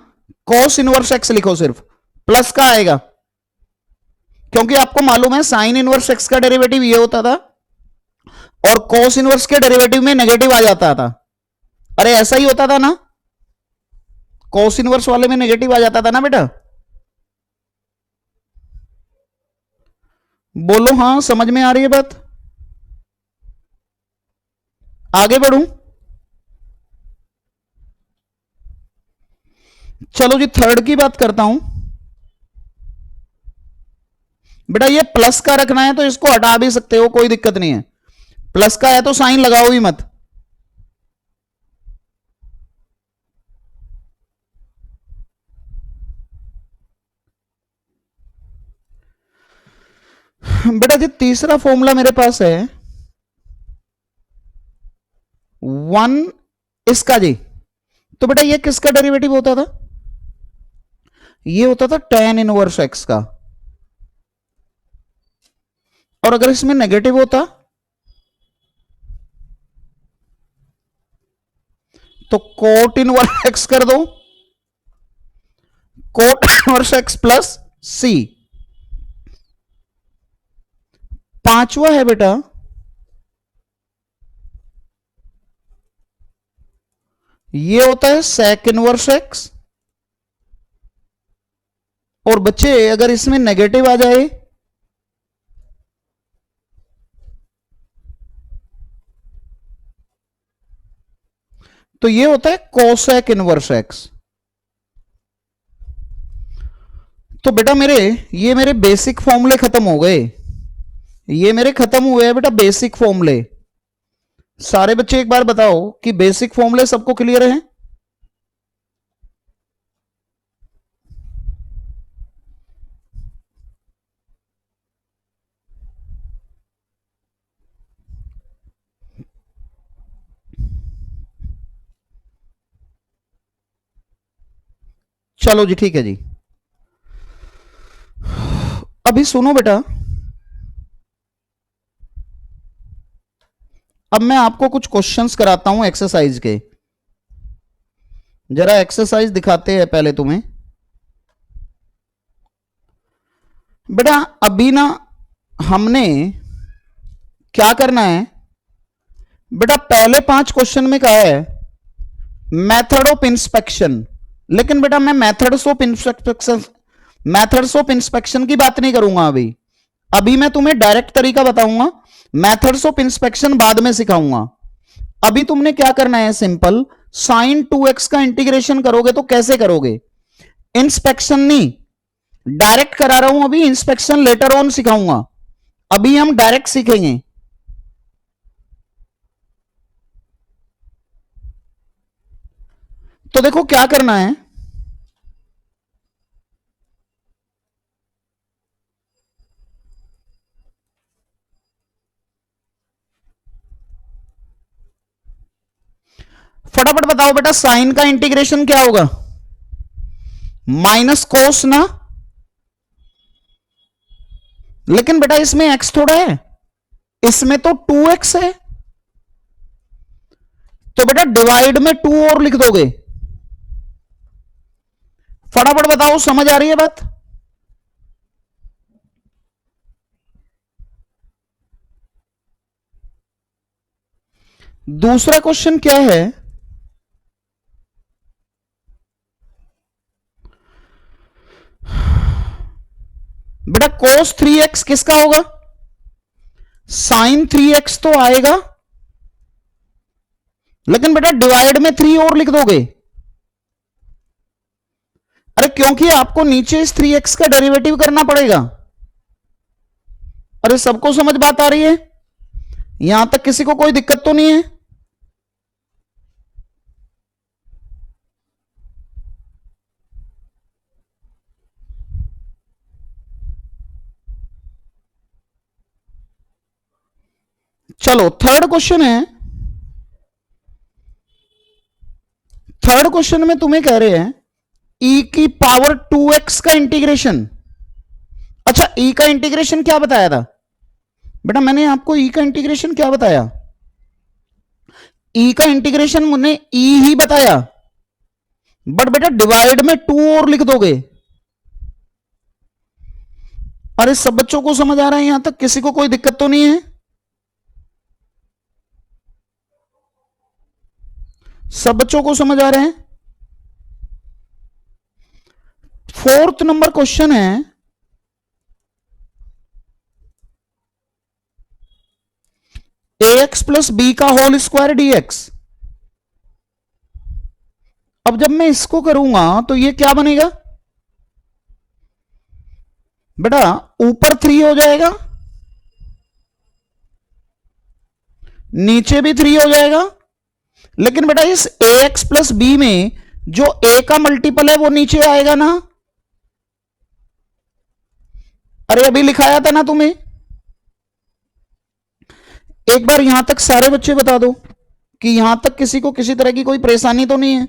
कोस इनवर्स एक्स लिखो, सिर्फ प्लस का आएगा। क्योंकि आपको मालूम है साइन इनवर्स एक्स का डेरिवेटिव ये होता था और कॉस इनवर्स के डेरिवेटिव में नेगेटिव आ जाता था। अरे ऐसा ही होता था ना, कॉस इनवर्स वाले में नेगेटिव आ जाता था ना बेटा। बोलो हां, समझ में आ रही है बात? आगे बढ़ूं? चलो जी थर्ड की बात करता हूं। बेटा ये प्लस का रखना है तो इसको हटा भी सकते हो, कोई दिक्कत नहीं है। प्लस का है तो साइन लगाओ ही मत। बेटा जी तीसरा फॉर्मूला मेरे पास है 1 इसका जी। तो बेटा ये किसका डेरिवेटिव होता था? ये होता था tan इनवर्स एक्स का। और अगर इसमें नेगेटिव होता तो कोट इनवर्स एक्स कर दो, कोट इनवर्स एक्स प्लस सी। पांचवा है बेटा ये होता है sec इनवर्स एक्स। और बच्चे अगर इसमें नेगेटिव आ जाए तो ये होता है कोसेक इनवर्स एक्स। तो बेटा ये मेरे बेसिक फॉर्मूले खत्म हो गए। ये मेरे खत्म हुए हैं बेटा बेसिक फॉर्मूले। सारे बच्चे एक बार बताओ कि बेसिक फॉर्मूले सबको क्लियर है? चलो जी ठीक है जी। अभी सुनो बेटा, अब मैं आपको कुछ क्वेश्चंस कराता हूं एक्सरसाइज के। जरा एक्सरसाइज दिखाते हैं पहले तुम्हें। बेटा अभी ना हमने क्या करना है, बेटा पहले 5 क्वेश्चन में कहा है मेथड ऑफ इंस्पेक्शन। लेकिन बेटा मैं मेथड्स ऑफ इंस्पेक्शन की बात नहीं करूंगा अभी। अभी मैं तुम्हें डायरेक्ट तरीका बताऊंगा, मेथड्स ऑफ इंस्पेक्शन बाद में सिखाऊंगा। अभी तुमने क्या करना है, सिंपल साइन 2x का इंटीग्रेशन करोगे तो कैसे करोगे? इंस्पेक्शन नहीं, डायरेक्ट करा रहा हूं अभी, इंस्पेक्शन लेटर ऑन सिखाऊंगा। अभी हम डायरेक्ट सीखेंगे। तो देखो क्या करना है, फटाफट बताओ बेटा साइन का इंटीग्रेशन क्या होगा? माइनस कोस ना। लेकिन बेटा इसमें x थोड़ा है, इसमें तो 2x है। तो बेटा डिवाइड में 2 और लिख दोगे। फटाफट बताओ, समझ आ रही है बात? दूसरा क्वेश्चन क्या है, बेटा cos 3x किसका होगा? साइन 3x तो आएगा, लेकिन बेटा डिवाइड में 3 और लिख दोगे। अरे क्योंकि आपको नीचे इस 3x का डेरिवेटिव करना पड़ेगा। अरे सबको समझ बात आ रही है? यहां तक किसी को कोई दिक्कत तो नहीं है? चलो थर्ड क्वेश्चन है। थर्ड क्वेश्चन में तुम्हें कह रहे हैं e की पावर 2x का इंटीग्रेशन। अच्छा e का इंटीग्रेशन क्या बताया था बेटा? मैंने आपको e का इंटीग्रेशन क्या बताया? e का इंटीग्रेशन मैंने e ही बताया, बट बेटा डिवाइड में 2 और लिख दोगे। अरे सब बच्चों को समझ आ रहा है यहां तक? किसी को कोई दिक्कत तो नहीं है? सब बच्चों को समझ आ रहे हैं? फोर्थ नंबर क्वेश्चन है, ax प्लस बी का होल स्क्वायर dx। अब जब मैं इसको करूंगा तो ये क्या बनेगा बेटा? ऊपर 3 हो जाएगा, नीचे भी 3 हो जाएगा, लेकिन बेटा इस ax प्लस बी में जो a का मल्टीपल है वो नीचे आएगा ना? अरे अभी लिखाया था ना तुम्हें। एक बार यहां तक सारे बच्चे बता दो कि यहां तक किसी को किसी तरह की कोई परेशानी तो नहीं है?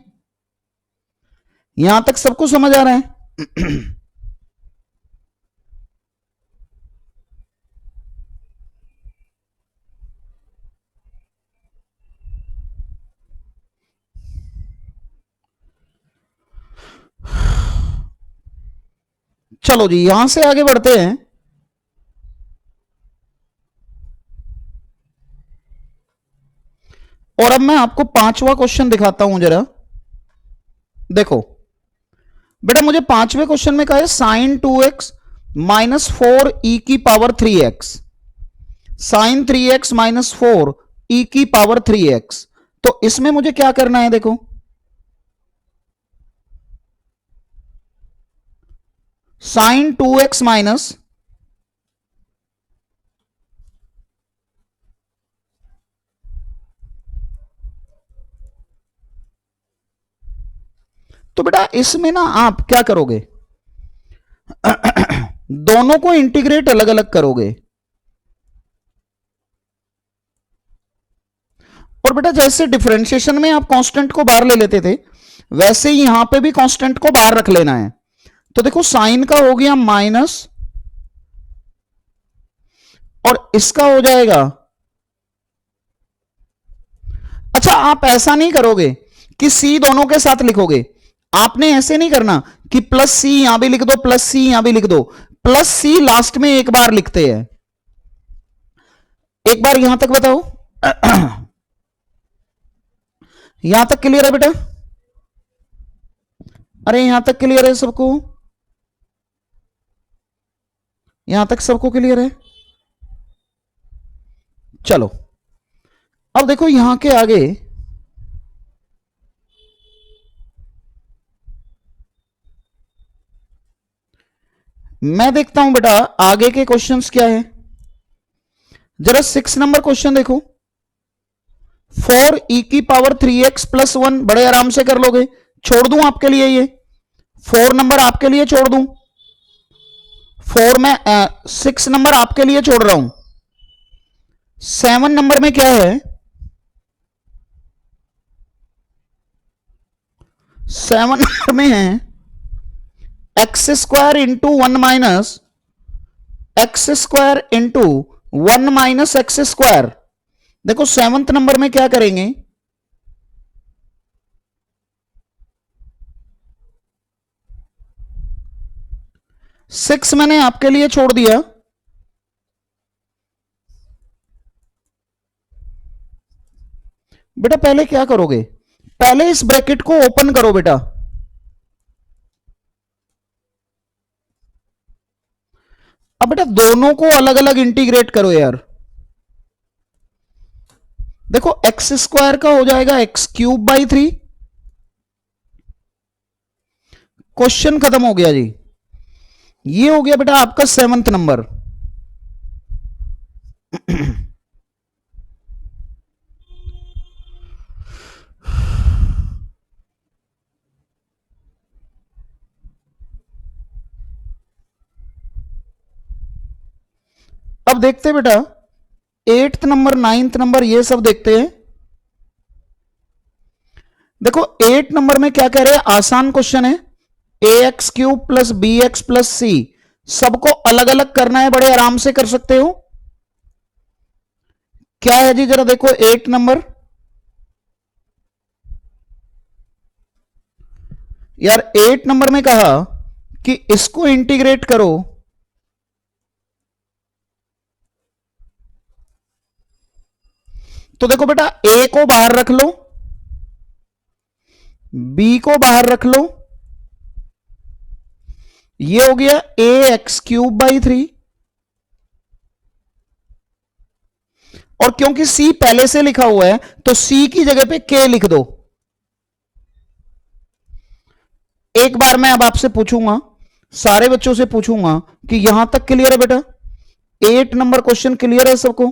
यहां तक सबको समझ आ रहा है? चलो जी यहां से आगे बढ़ते हैं। और अब मैं आपको पांचवा क्वेश्चन दिखाता हूं जरा। देखो बेटा, मुझे पांचवें क्वेश्चन में कहा है साइन 2x माइनस 4 ई की power 3x, sign 3x minus 4 ई की पावर 3x। तो इसमें मुझे क्या करना है? देखो साइन 2x माइनस, तो बेटा इसमें ना आप क्या करोगे? दोनों को इंटीग्रेट अलग अलग करोगे। और बेटा जैसे डिफरेंशिएशन में आप कांस्टेंट को बाहर ले लेते थे, वैसे ही यहां पे भी कांस्टेंट को बाहर रख लेना है। तो देखो साइन का हो गया माइनस, और इसका हो जाएगा। अच्छा आप ऐसा नहीं करोगे कि सी दोनों के साथ लिखोगे, आपने ऐसे नहीं करना कि प्लस सी यहां भी लिख दो, प्लस सी यहां भी लिख दो। प्लस सी लास्ट में एक बार लिखते हैं। एक बार यहां तक बताओ। यहां तक क्लियर है बेटा? अरे यहां तक क्लियर है सबको? यहां तक सबको क्लियर है? चलो अब देखो यहां के आगे, मैं देखता हूं बेटा आगे के क्वेश्चंस क्या है। जरा 6 नंबर क्वेश्चन देखो। 4 ई की पावर 3x प्लस 1 बड़े आराम से कर लोगे। छोड़ दूं आपके लिए ये 4 नंबर आपके लिए छोड़ दूं। 4 में 6 नंबर आपके लिए छोड़ रहा हूं। 7 नंबर में क्या है? 7 नंबर में है x square into 1 minus x square into 1 minus x square. देखो 7th नंबर में क्या करेंगे? सिक्स मैंने आपके लिए छोड़ दिया। बेटा पहले क्या करोगे? पहले इस ब्रैकेट को ओपन करो बेटा। अब बेटा दोनों को अलग अलग इंटीग्रेट करो यार। देखो एक्स स्क्वायर का हो जाएगा एक्स क्यूब बाई 3। क्वेश्चन खत्म हो गया जी। ये हो गया बेटा आपका 7th नंबर। अब देखते बेटा 8th नंबर 9th नंबर ये सब देखते हैं। देखो 8 नंबर में क्या कह रहे हैं? आसान क्वेश्चन है। A x cube plus B x plus C सबको अलग अलग करना है, बड़े आराम से कर सकते हो। क्या है जी जरा देखो 8 नंबर। यार 8 नंबर में कहा कि इसको इंटीग्रेट करो तो देखो बेटा, ए को बाहर रख लो, बी को बाहर रख लो, ये हो गया ए एक्स क्यूब बाई 3। और क्योंकि सी पहले से लिखा हुआ है तो सी की जगह पे के लिख दो। एक बार मैं अब आपसे पूछूंगा, सारे बच्चों से पूछूंगा कि यहां तक क्लियर है बेटा? 8 नंबर क्वेश्चन क्लियर है सबको?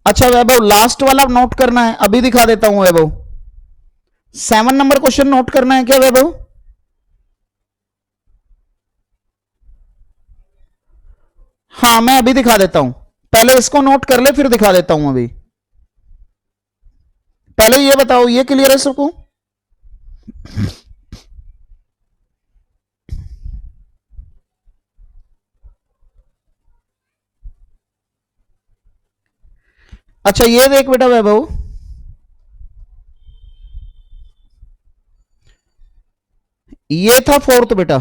अच्छा वैभव, लास्ट वाला नोट करना है, अभी दिखा देता हूं वैभव। 7 नंबर क्वेश्चन नोट करना है क्या वैभव? हाँ मैं अभी दिखा देता हूं, पहले इसको नोट कर ले फिर दिखा देता हूं अभी। पहले ये बताओ, ये क्लियर है सबको? अच्छा ये देख बेटा वैभव, ये था फोर्थ बेटा।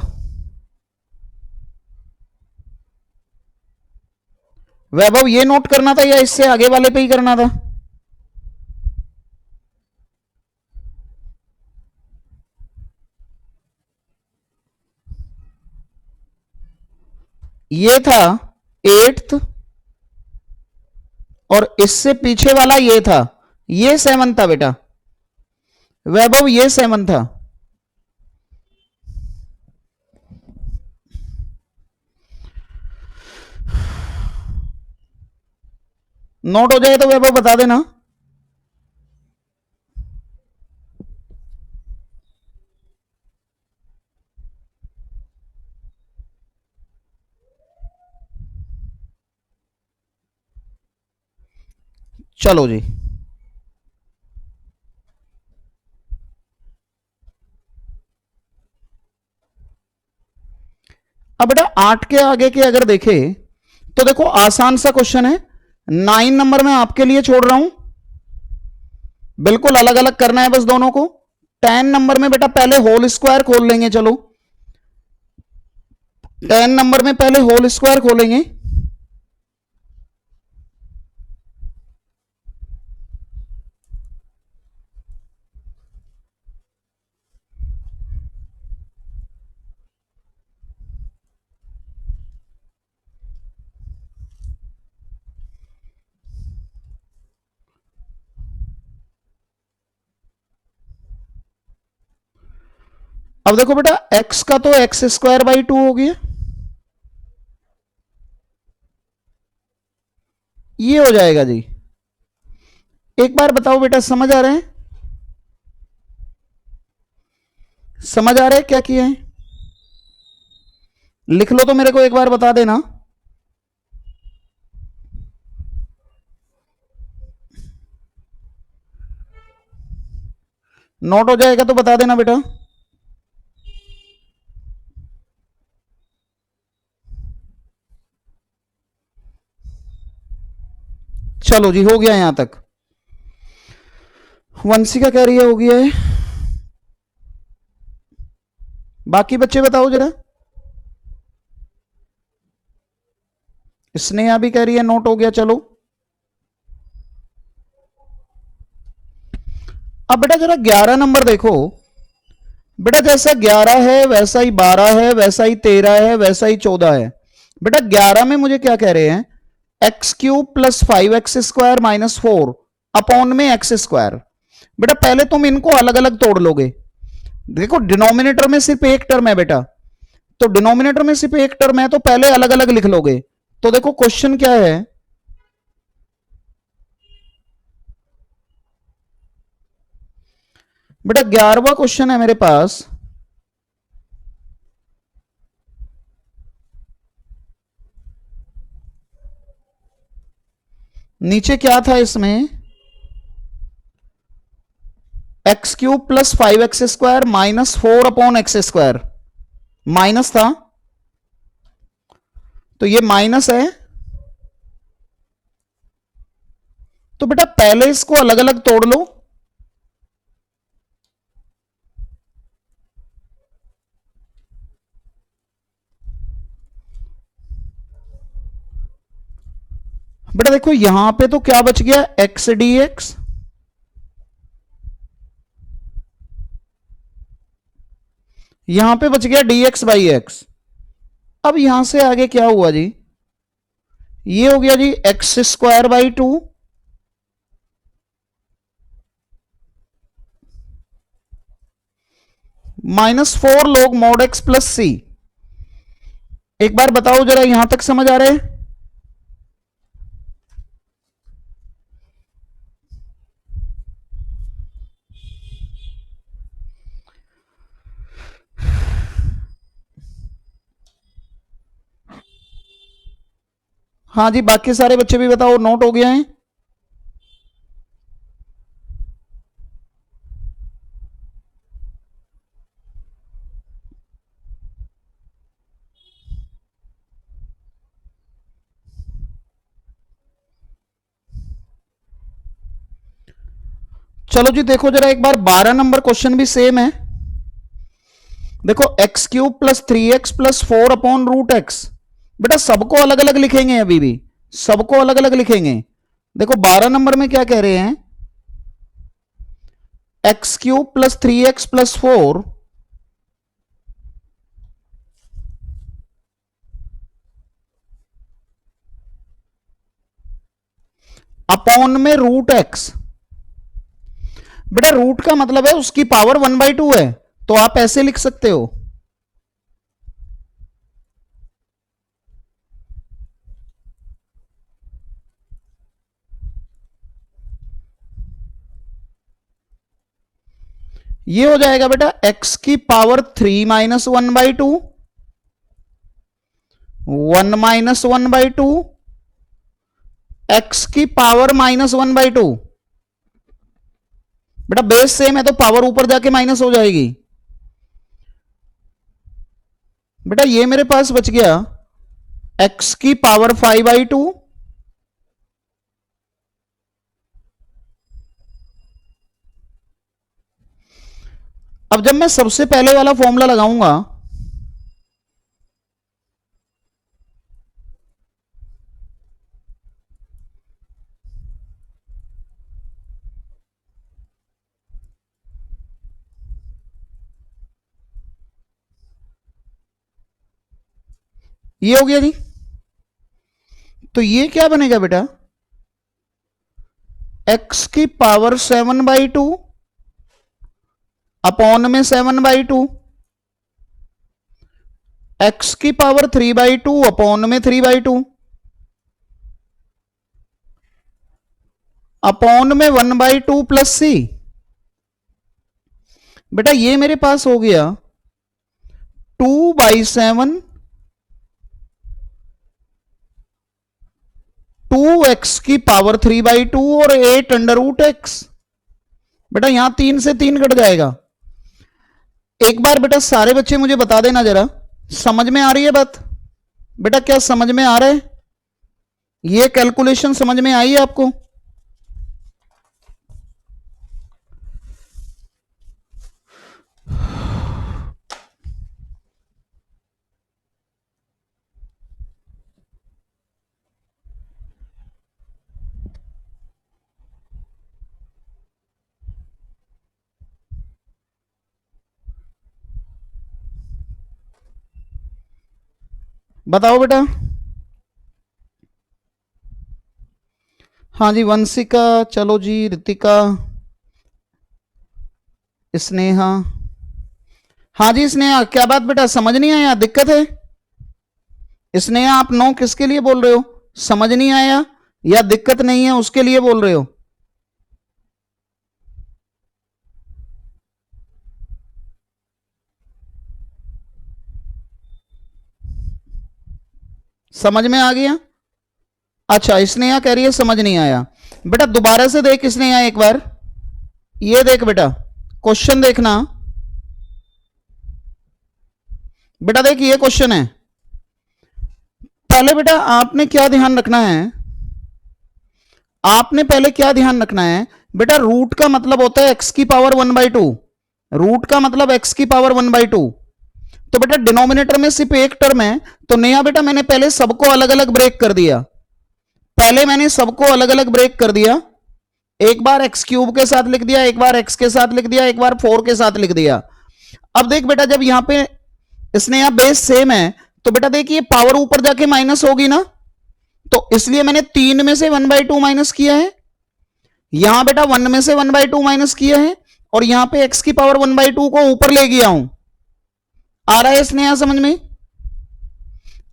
वैभव ये नोट करना था या इससे आगे वाले पे ही करना था? ये था एट्थ, और इससे पीछे वाला ये था, ये 7 था बेटा। वैभव ये 7 था। नोट हो जाए तो वैभव बता देना। चलो जी, अब बेटा 8 के आगे के अगर देखे तो देखो आसान सा क्वेश्चन है। 9 नंबर में आपके लिए छोड़ रहा हूं, बिल्कुल अलग अलग करना है बस दोनों को। 10 नंबर में बेटा पहले होल स्क्वायर खोल लेंगे, चलो 10 नंबर में पहले होल स्क्वायर खोलेंगे। अब देखो बेटा, x का तो एक्स स्क्वायर बाई 2 हो गया, ये हो जाएगा जी। एक बार बताओ बेटा, समझ आ रहे हैं? समझ आ रहे हैं क्या किया है? लिख लो तो मेरे को एक बार बता देना। नोट हो जाएगा तो बता देना बेटा। चलो जी, हो गया यहां तक। वंशिका कह रही है हो गया है, बाकी बच्चे बताओ जरा। स्नेहा भी कह रही है नोट हो गया, चलो। अब बेटा जरा 11 नंबर देखो। बेटा जैसा 11 है वैसा ही 12 है, वैसा ही 13 है, वैसा ही 14 है। बेटा 11 में मुझे क्या कह रहे हैं, x cube plus 5x² minus 4 upon में एक्स स्क्वायर। बेटा पहले तुम इनको अलग अलग तोड़ लोगे। देखो डिनोमिनेटर में सिर्फ एक टर्म है बेटा, तो डिनोमिनेटर में सिर्फ एक टर्म है तो पहले अलग अलग लिख लोगे। तो देखो क्वेश्चन क्या है, बेटा 11वां क्वेश्चन है मेरे पास। नीचे क्या था इसमें, x cube plus 5x² minus 4 upon x square, minus था तो ये माइनस है। तो बेटा पहले इसको अलग अलग तोड़ लो। बेटा देखो यहां पे तो क्या बच गया, एक्स डी एक्स, यहां पे बच गया डी एक्स बाई एक्स। अब यहां से आगे क्या हुआ जी, ये हो गया जी x square by two -4 log mod x plus C. एक बार बताओ जरा, यहां तक समझ आ रहा है? हाँ जी, बाकी सारे बच्चे भी बताओ, नोट हो गया है? चलो जी देखो जरा एक बार, 12 नंबर क्वेश्चन भी सेम है। देखो X cube plus 3x plus 4 upon root X. बेटा सबको अलग अलग लिखेंगे, अभी भी सबको अलग अलग लिखेंगे। देखो 12 नंबर में क्या कह रहे हैं, x cube plus 3x plus 4 upon में रूट एक्स। बेटा रूट का मतलब है उसकी पावर 1/2 है, तो आप ऐसे लिख सकते हो, ये हो जाएगा बेटा x की पावर 3 माइनस 1/2, 1 माइनस 1/2, x की पावर -1/2। बेटा बेस सेम है तो पावर ऊपर जाके माइनस हो जाएगी। बेटा ये मेरे पास बच गया x की पावर 5/2, अब जब मैं सबसे पहले वाला फॉर्मूला लगाऊंगा, ये हो गया जी। तो ये क्या बनेगा बेटा, x की पावर 7/2 अपॉन में 7/2, x की पावर 3/2 अपॉन में 3/2 अपॉन में 1/2 प्लस सी। बेटा ये मेरे पास हो गया 2/7 2x की पावर 3/2 और 8 अंडर रूट एक्स। बेटा यहां 3 से 3 कट जाएगा। एक बार बेटा सारे बच्चे मुझे बता देना जरा, समझ में आ रही है बात? बेटा क्या समझ में आ रहा है? ये कैलकुलेशन समझ में आई है आपको? बताओ बेटा। हाँ जी वंशिका, चलो जी, रितिका, स्नेहा। हाँ जी स्नेहा, क्या बात बेटा, समझ नहीं आया, दिक्कत है? स्नेहा आप नो किसके लिए बोल रहे हो? समझ नहीं आया या दिक्कत नहीं है उसके लिए बोल रहे हो? समझ में आ गया? अच्छा स्नेहा कह रही है समझ नहीं आया। बेटा दोबारा से देख स्नेहा एक बार, ये देख बेटा, क्वेश्चन देखना बेटा, देख ये क्वेश्चन है। पहले बेटा आपने क्या ध्यान रखना है, आपने पहले क्या ध्यान रखना है बेटा, रूट का मतलब होता है x की पावर 1/2, रूट का मतलब x की पावर 1/2। तो बेटा डिनोमिनेटर में सिर्फ एक टर्म है, तो नया बेटा मैंने पहले सबको अलग अलग ब्रेक कर दिया। पहले मैंने सबको अलग अलग ब्रेक कर दिया, एक बार एक्स क्यूब के साथ लिख दिया, एक बार एक्स के साथ लिख दिया, एक बार 4 के साथ लिख दिया। अब देख बेटा, जब यहां पे इसने यहां बेस सेम है तो बेटा देखिए पावर ऊपर जाके माइनस होगी ना, तो इसलिए मैंने 3 में से 1/2 माइनस किया है, यहां बेटा 1 में से 1/2 माइनस किया है, और यहां पे x की पावर 1/2 को ऊपर ले गया हूं। आ रहा है इसने यहां समझ में?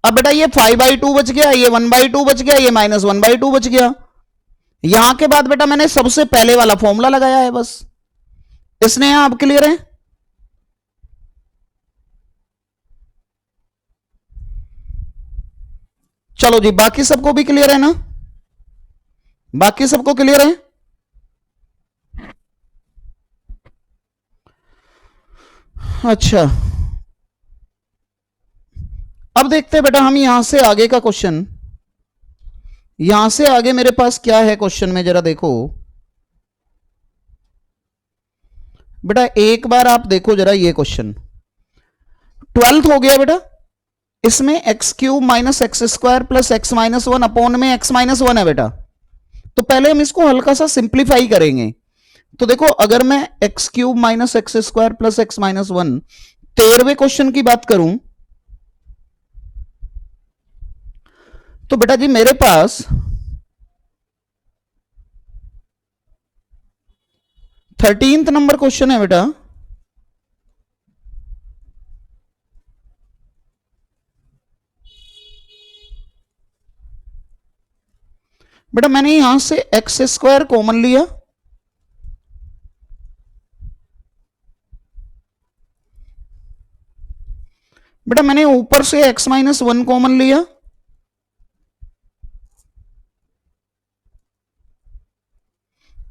अब बेटा ये 5/2 बच गया, ये 1/2 बच गया, ये -1/2 बच गया। यहां के बाद बेटा मैंने सबसे पहले वाला फॉर्मूला लगाया है बस, इसने यहां अब क्लियर है? चलो जी, बाकी सबको भी क्लियर है ना? बाकी सबको क्लियर है? अच्छा, अब देखते हैं बेटा हम यहां से आगे का क्वेश्चन, यहां से आगे मेरे पास क्या है क्वेश्चन में, जरा देखो बेटा, एक बार आप देखो जरा ये क्वेश्चन 12th हो गया बेटा, इसमें x cube minus x square plus x minus 1 upon में एक्स माइनस 1 है बेटा। तो पहले हम इसको हल्का सा सिंप्लीफाई करेंगे। तो देखो, अगर मैं x cube minus x square plus x minus 1 13वें क्वेश्चन की बात करूं तो बेटा जी मेरे पास 13th नंबर क्वेश्चन है बेटा, बेटा मैंने यहां से एक्स स्क्वायर कॉमन लिया, बेटा मैंने ऊपर से एक्स माइनस 1 कॉमन लिया,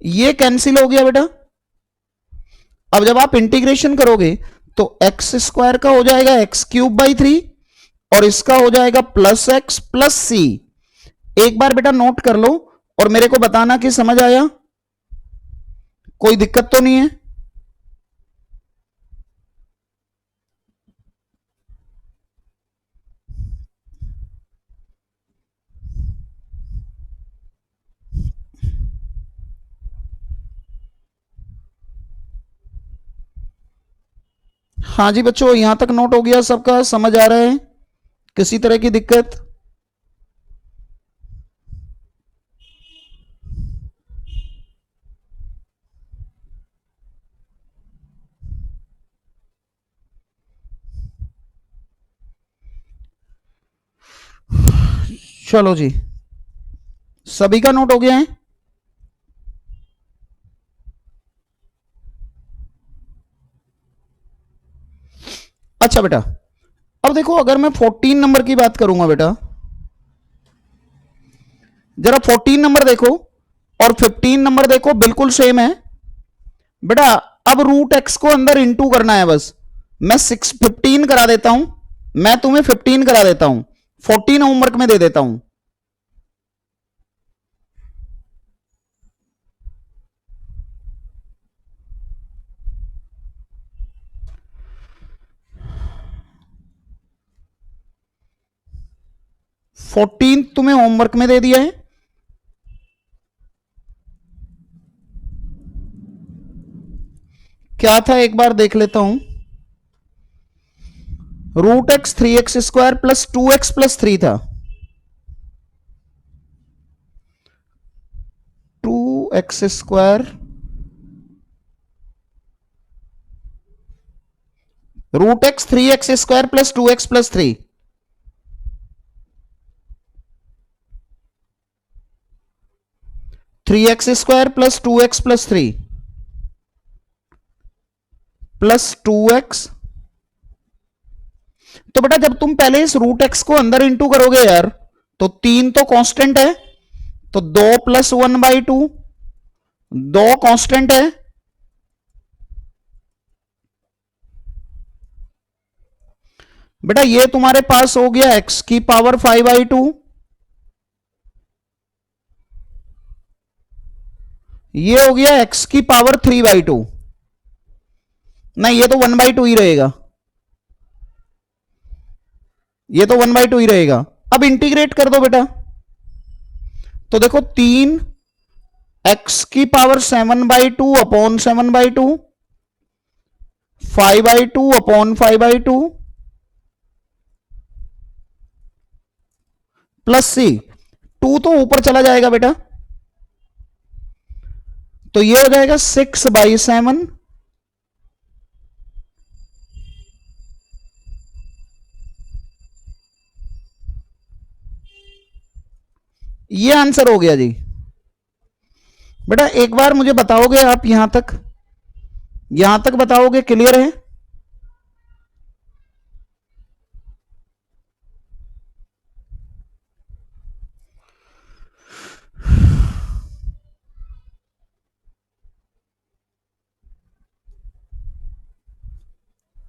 ये कैंसिल हो गया बेटा। अब जब आप इंटीग्रेशन करोगे तो एक्स स्क्वायर का हो जाएगा एक्स क्यूब बाई 3 और इसका हो जाएगा प्लस एक्स प्लस सी। एक बार बेटा नोट कर लो और मेरे को बताना कि समझ आया, कोई दिक्कत तो नहीं है? हाँ जी बच्चों, यहां तक नोट हो गया सबका, समझ आ रहा है? किसी तरह की दिक्कत? चलो जी, सभी का नोट हो गया है? अच्छा बेटा, अब देखो अगर मैं 14 नंबर की बात करूंगा बेटा, जरा 14 नंबर देखो और 15 नंबर देखो, बिल्कुल सेम है बेटा। अब रूट एक्स को अंदर इंटू करना है बस, मैं 15 करा देता हूं, मैं तुम्हें 15 करा देता हूं, 14 होमवर्क में दे देता हूं। फोर्टीन तुम्हें होमवर्क में दे दिया है, क्या था एक बार देख लेता हूं। Root X 3x square plus 2x plus 3 था, 2x square root X 3x square plus 2x plus 3, 3x square plus 2x plus 3 plus 2x। तो बेटा जब तुम पहले इस रूट एक्स को अंदर इंटू करोगे यार, तो 3 तो कांस्टेंट है, तो 2 प्लस 1/2, 2 कांस्टेंट है, बेटा ये तुम्हारे पास हो गया x की पावर 5/2, ये हो गया x की पावर 3/2, नहीं ये तो 1/2 ही रहेगा, ये तो 1/2 ही रहेगा। अब इंटीग्रेट कर दो बेटा, तो देखो 3 x⁻7/2 upon 7/2, 5/2 upon 5/2 plus C, 2 तो ऊपर चला जाएगा बेटा, तो ये हो जाएगा 6/7। ये आंसर हो गया जी। बेटा एक बार मुझे बताओगे आप, यहां तक बताओगे, क्लियर है?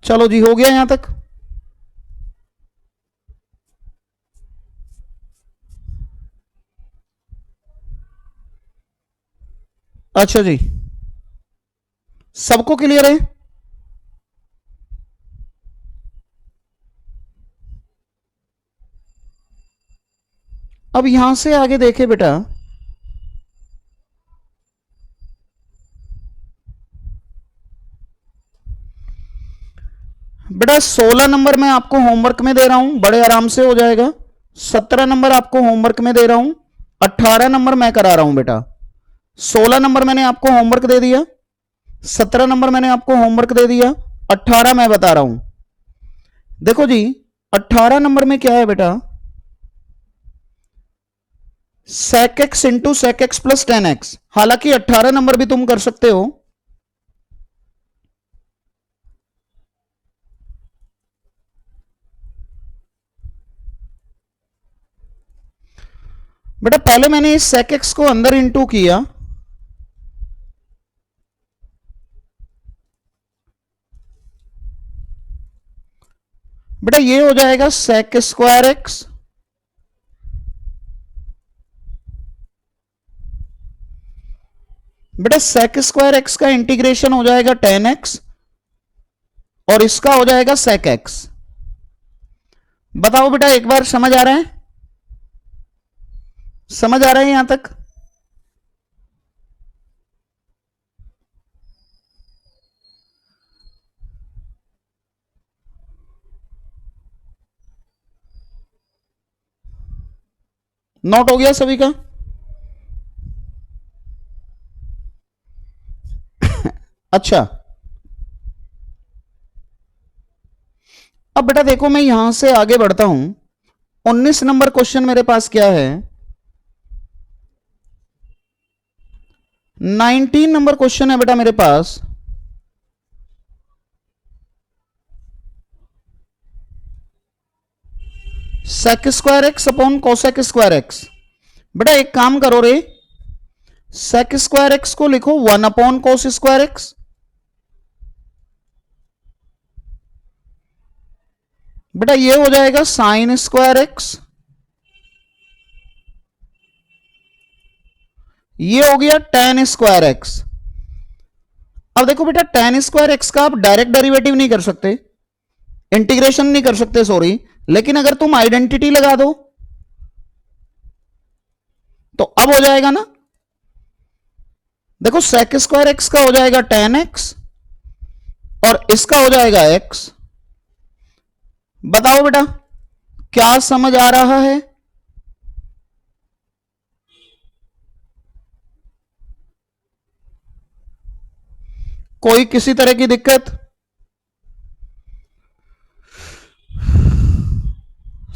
चलो जी, हो गया यहां तक। अच्छा जी, सबको क्लियर है? अब यहां से आगे देखे बेटा, बेटा 16 नंबर मैं आपको होमवर्क में दे रहा हूं, बड़े आराम से हो जाएगा। 17 नंबर आपको होमवर्क में दे रहा हूं, 18 नंबर मैं करा रहा हूं बेटा। 16 नंबर मैंने आपको होमवर्क दे दिया, 17 नंबर मैंने आपको होमवर्क दे दिया, 18 मैं बता रहा हूं। देखो जी, 18 नंबर में क्या है बेटा, sec x into sec x plus 10x। हालांकि 18 नंबर भी तुम कर सकते हो। बेटा पहले मैंने इस sec x को अंदर इंटू किया, बेटा ये हो जाएगा sec स्क्वायर x, बेटा sec स्क्वायर x का इंटीग्रेशन हो जाएगा 10x और इसका हो जाएगा sec x। बताओ बेटा एक बार, समझ आ रहा है? समझ आ रहा है यहां तक? नोट हो गया सभी का? अच्छा, अब बेटा देखो मैं यहां से आगे बढ़ता हूं। 19 नंबर क्वेश्चन मेरे पास क्या है, 19 नंबर क्वेश्चन है बेटा मेरे पास। Sec square x upon cosec square x. बेटा एक काम करो रे, सेक स्क्वायर एक्स को लिखो 1/cos स्क्वायर एक्स, बेटा ये हो जाएगा साइन स्क्वायर एक्स, ये हो गया tan स्क्वायर एक्स। अब देखो बेटा tan स्क्वायर एक्स का आप डायरेक्ट डेरिवेटिव नहीं कर सकते, इंटीग्रेशन नहीं कर सकते सॉरी, लेकिन अगर तुम आइडेंटिटी लगा दो तो अब हो जाएगा ना। देखो sec स्क्वायर एक्स का हो जाएगा tan x और इसका हो जाएगा x। बताओ बेटा क्या समझ आ रहा है? कोई किसी तरह की दिक्कत?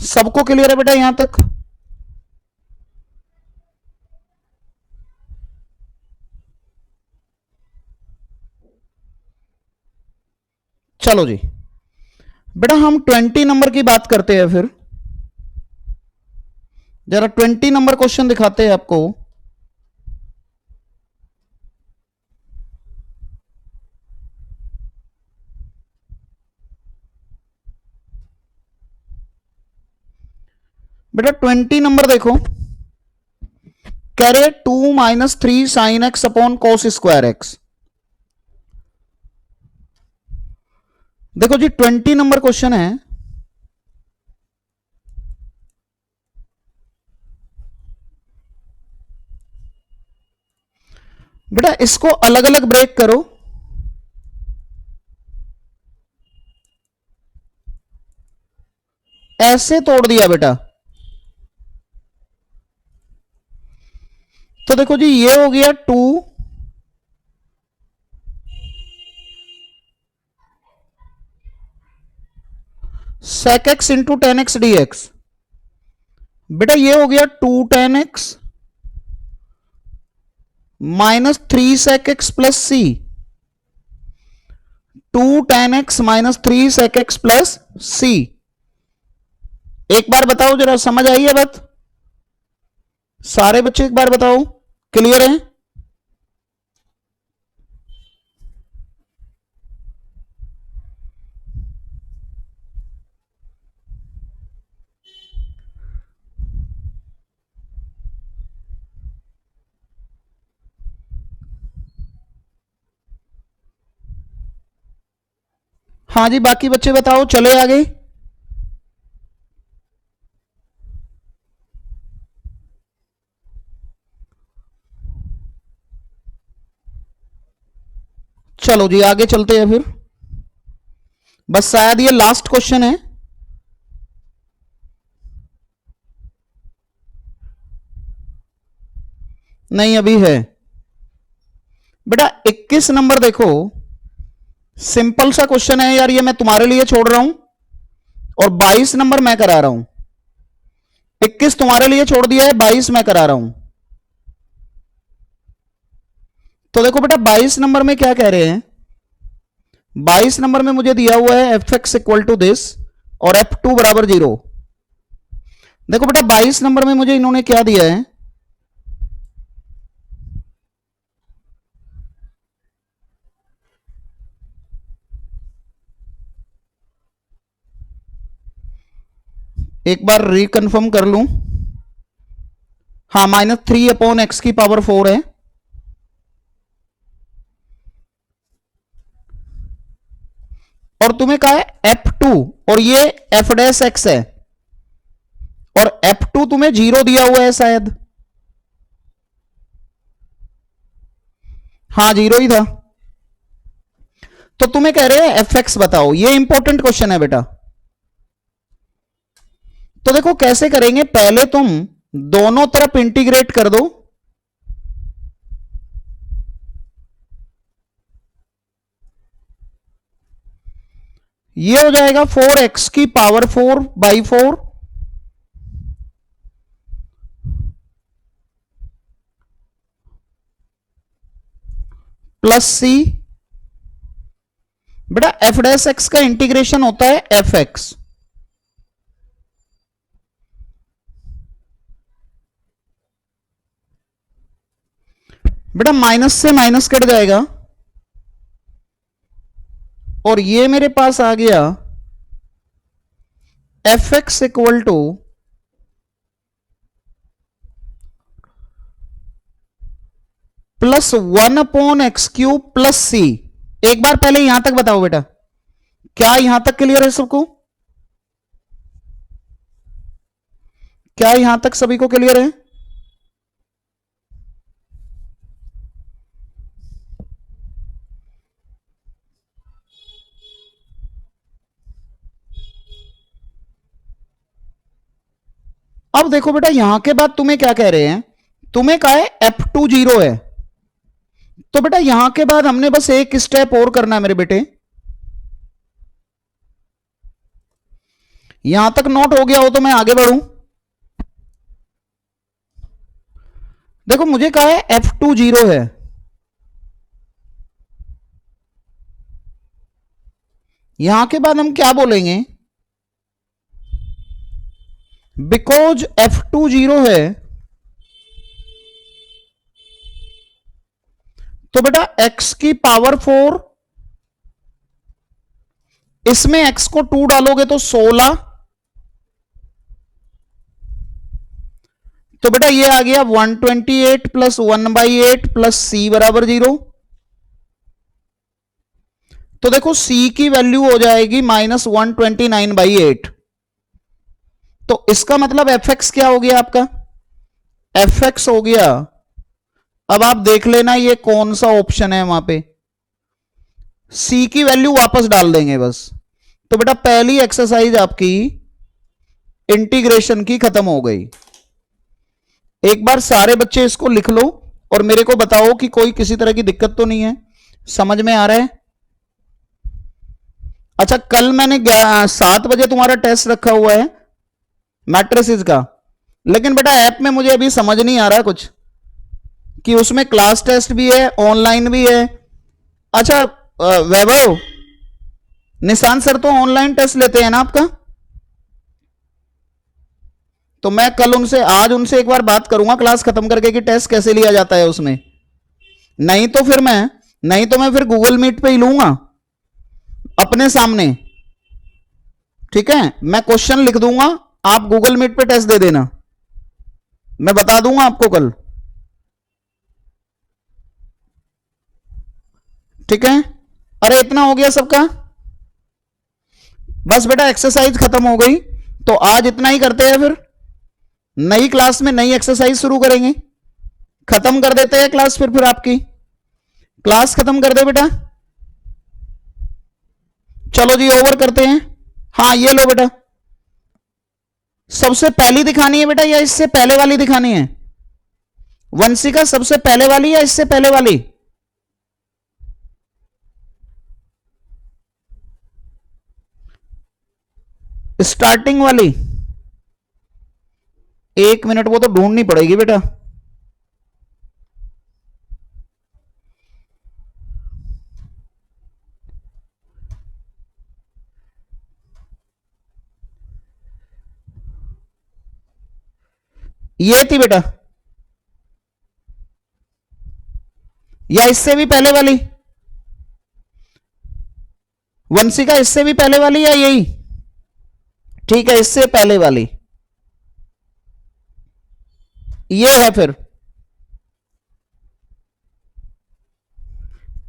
सबको क्लियर है बेटा यहां तक? चलो जी बेटा हम 20 नंबर की बात करते हैं फिर। जरा 20 नंबर क्वेश्चन दिखाते हैं आपको। बेटा 20 नंबर देखो, कह रहे 2 - 3 sin x upon cos square x. देखो जी 20 नंबर क्वेश्चन है, इसको अलग अलग ब्रेक करो, ऐसे तोड़ दिया बेटा। तो देखो जी ये हो गया 2 sec x into 10x dx। बेटा ये हो गया 2 10x minus 3 sec x plus C. 2 10x minus 3 sec x plus C. एक बार बताओ जरा, समझ आई है बात? सारे बच्चे एक बार बताओ, क्लियर है? हाँ जी, बाकी बच्चे बताओ, चले आगे। चलो जी आगे चलते हैं फिर, बस शायद ये लास्ट क्वेश्चन है। नहीं अभी है बेटा। 21 नंबर देखो, सिंपल सा क्वेश्चन है यार, ये मैं तुम्हारे लिए छोड़ रहा हूं, और 22 नंबर मैं करा रहा हूं। 21 तुम्हारे लिए छोड़ दिया है, 22 मैं करा रहा हूं। तो देखो बेटा 22 नंबर में क्या कह रहे हैं, 22 नंबर में मुझे दिया हुआ है F x equal to this और F2 बराबर 0। देखो बेटा 22 नंबर में मुझे इन्होंने क्या दिया है, एक बार रिकन्फर्म कर लूं। हाँ -3/x की पावर 4 है, और तुम्हें कहा है F2 और ये f डैश x है, और F2 तुम्हें 0 दिया हुआ है शायद। हाँ 0 ही था। तो तुम्हें कह रहे हैं fx बताओ, ये इंपॉर्टेंट क्वेश्चन है बेटा। तो देखो कैसे करेंगे, पहले तुम दोनों तरफ इंटीग्रेट कर दो, ये हो जाएगा 4x की पावर 4/4 प्लस सी। बेटा एफ डैश एक्स का इंटीग्रेशन होता है एफ एक्स, बेटा माइनस से माइनस कट जाएगा, और ये मेरे पास आ गया F x equal to +1/x³ plus C. एक बार पहले यहां तक बताओ बेटा, क्या यहां तक क्लियर है सबको? क्या यहां तक सभी को क्लियर है? अब देखो बेटा यहां के बाद तुम्हें क्या कह रहे हैं, तुम्हें कहा है F2 0 है, तो बेटा यहां के बाद हमने बस एक स्टेप और करना है मेरे बेटे। यहां तक नोट हो गया हो तो मैं आगे बढ़ूं। देखो मुझे कहा है F2 0 है, यहां के बाद हम क्या बोलेंगे, बिकॉज F2 0 है, तो बेटा x की पावर 4, इसमें x को 2 डालोगे तो 16, तो बेटा ये आ गया 128 प्लस 1/8 प्लस सी बराबर 0। तो देखो c की वैल्यू हो जाएगी -129/8। तो इसका मतलब एफ एक्स क्या हो गया आपका, एफ एक्स हो गया अब आप देख लेना ये कौन सा ऑप्शन है वहां पे, सी की वैल्यू वापस डाल देंगे बस। तो बेटा पहली एक्सरसाइज आपकी इंटीग्रेशन की खत्म हो गई। एक बार सारे बच्चे इसको लिख लो और मेरे को बताओ कि कोई किसी तरह की दिक्कत तो नहीं है, समझ में आ रहा है। अच्छा कल मैंने 7 बजे तुम्हारा टेस्ट रखा हुआ है मैट्रिसेस का, लेकिन बेटा ऐप में मुझे अभी समझ नहीं आ रहा कुछ कि उसमें क्लास टेस्ट भी है ऑनलाइन भी है। अच्छा वैभव, निशांत सर तो ऑनलाइन टेस्ट लेते हैं ना आपका, तो मैं कल उनसे आज उनसे एक बार बात करूंगा क्लास खत्म करके कि टेस्ट कैसे लिया जाता है उसमें। नहीं तो मैं फिर गूगल मीट पे ही लूंगा अपने सामने, ठीक है। मैं क्वेश्चन लिख दूंगा, आप गूगल मीट पे टेस्ट दे देना, मैं बता दूंगा आपको कल, ठीक है। अरे इतना हो गया सबका, बस बेटा एक्सरसाइज खत्म हो गई, तो आज इतना ही करते हैं, फिर नई क्लास में नई एक्सरसाइज शुरू करेंगे। खत्म कर देते हैं क्लास, फिर आपकी क्लास खत्म कर दे बेटा। चलो जी ओवर करते हैं। हाँ ये लो बेटा, सबसे पहली दिखानी है बेटा या इससे पहले वाली दिखानी है? वंशिका सबसे पहले वाली या इससे पहले वाली? स्टार्टिंग वाली। 1 मिनट, वो तो ढूंढनी पड़ेगी बेटा। ये थी बेटा, या इससे भी पहले वाली? वंशिका इससे भी पहले वाली या यही? ठीक है, इससे पहले वाली ये है, फिर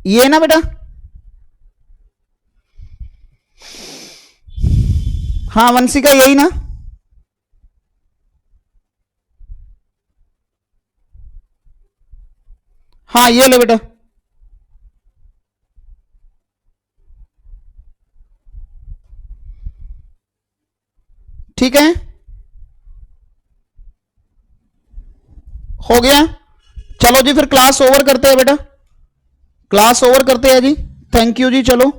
ये ना बेटा। हाँ वंशिका यही ना? हाँ ये ले बेटा, ठीक है, हो गया। चलो जी फिर क्लास ओवर करते हैं बेटा, क्लास ओवर करते हैं जी, थैंक यू जी, चलो।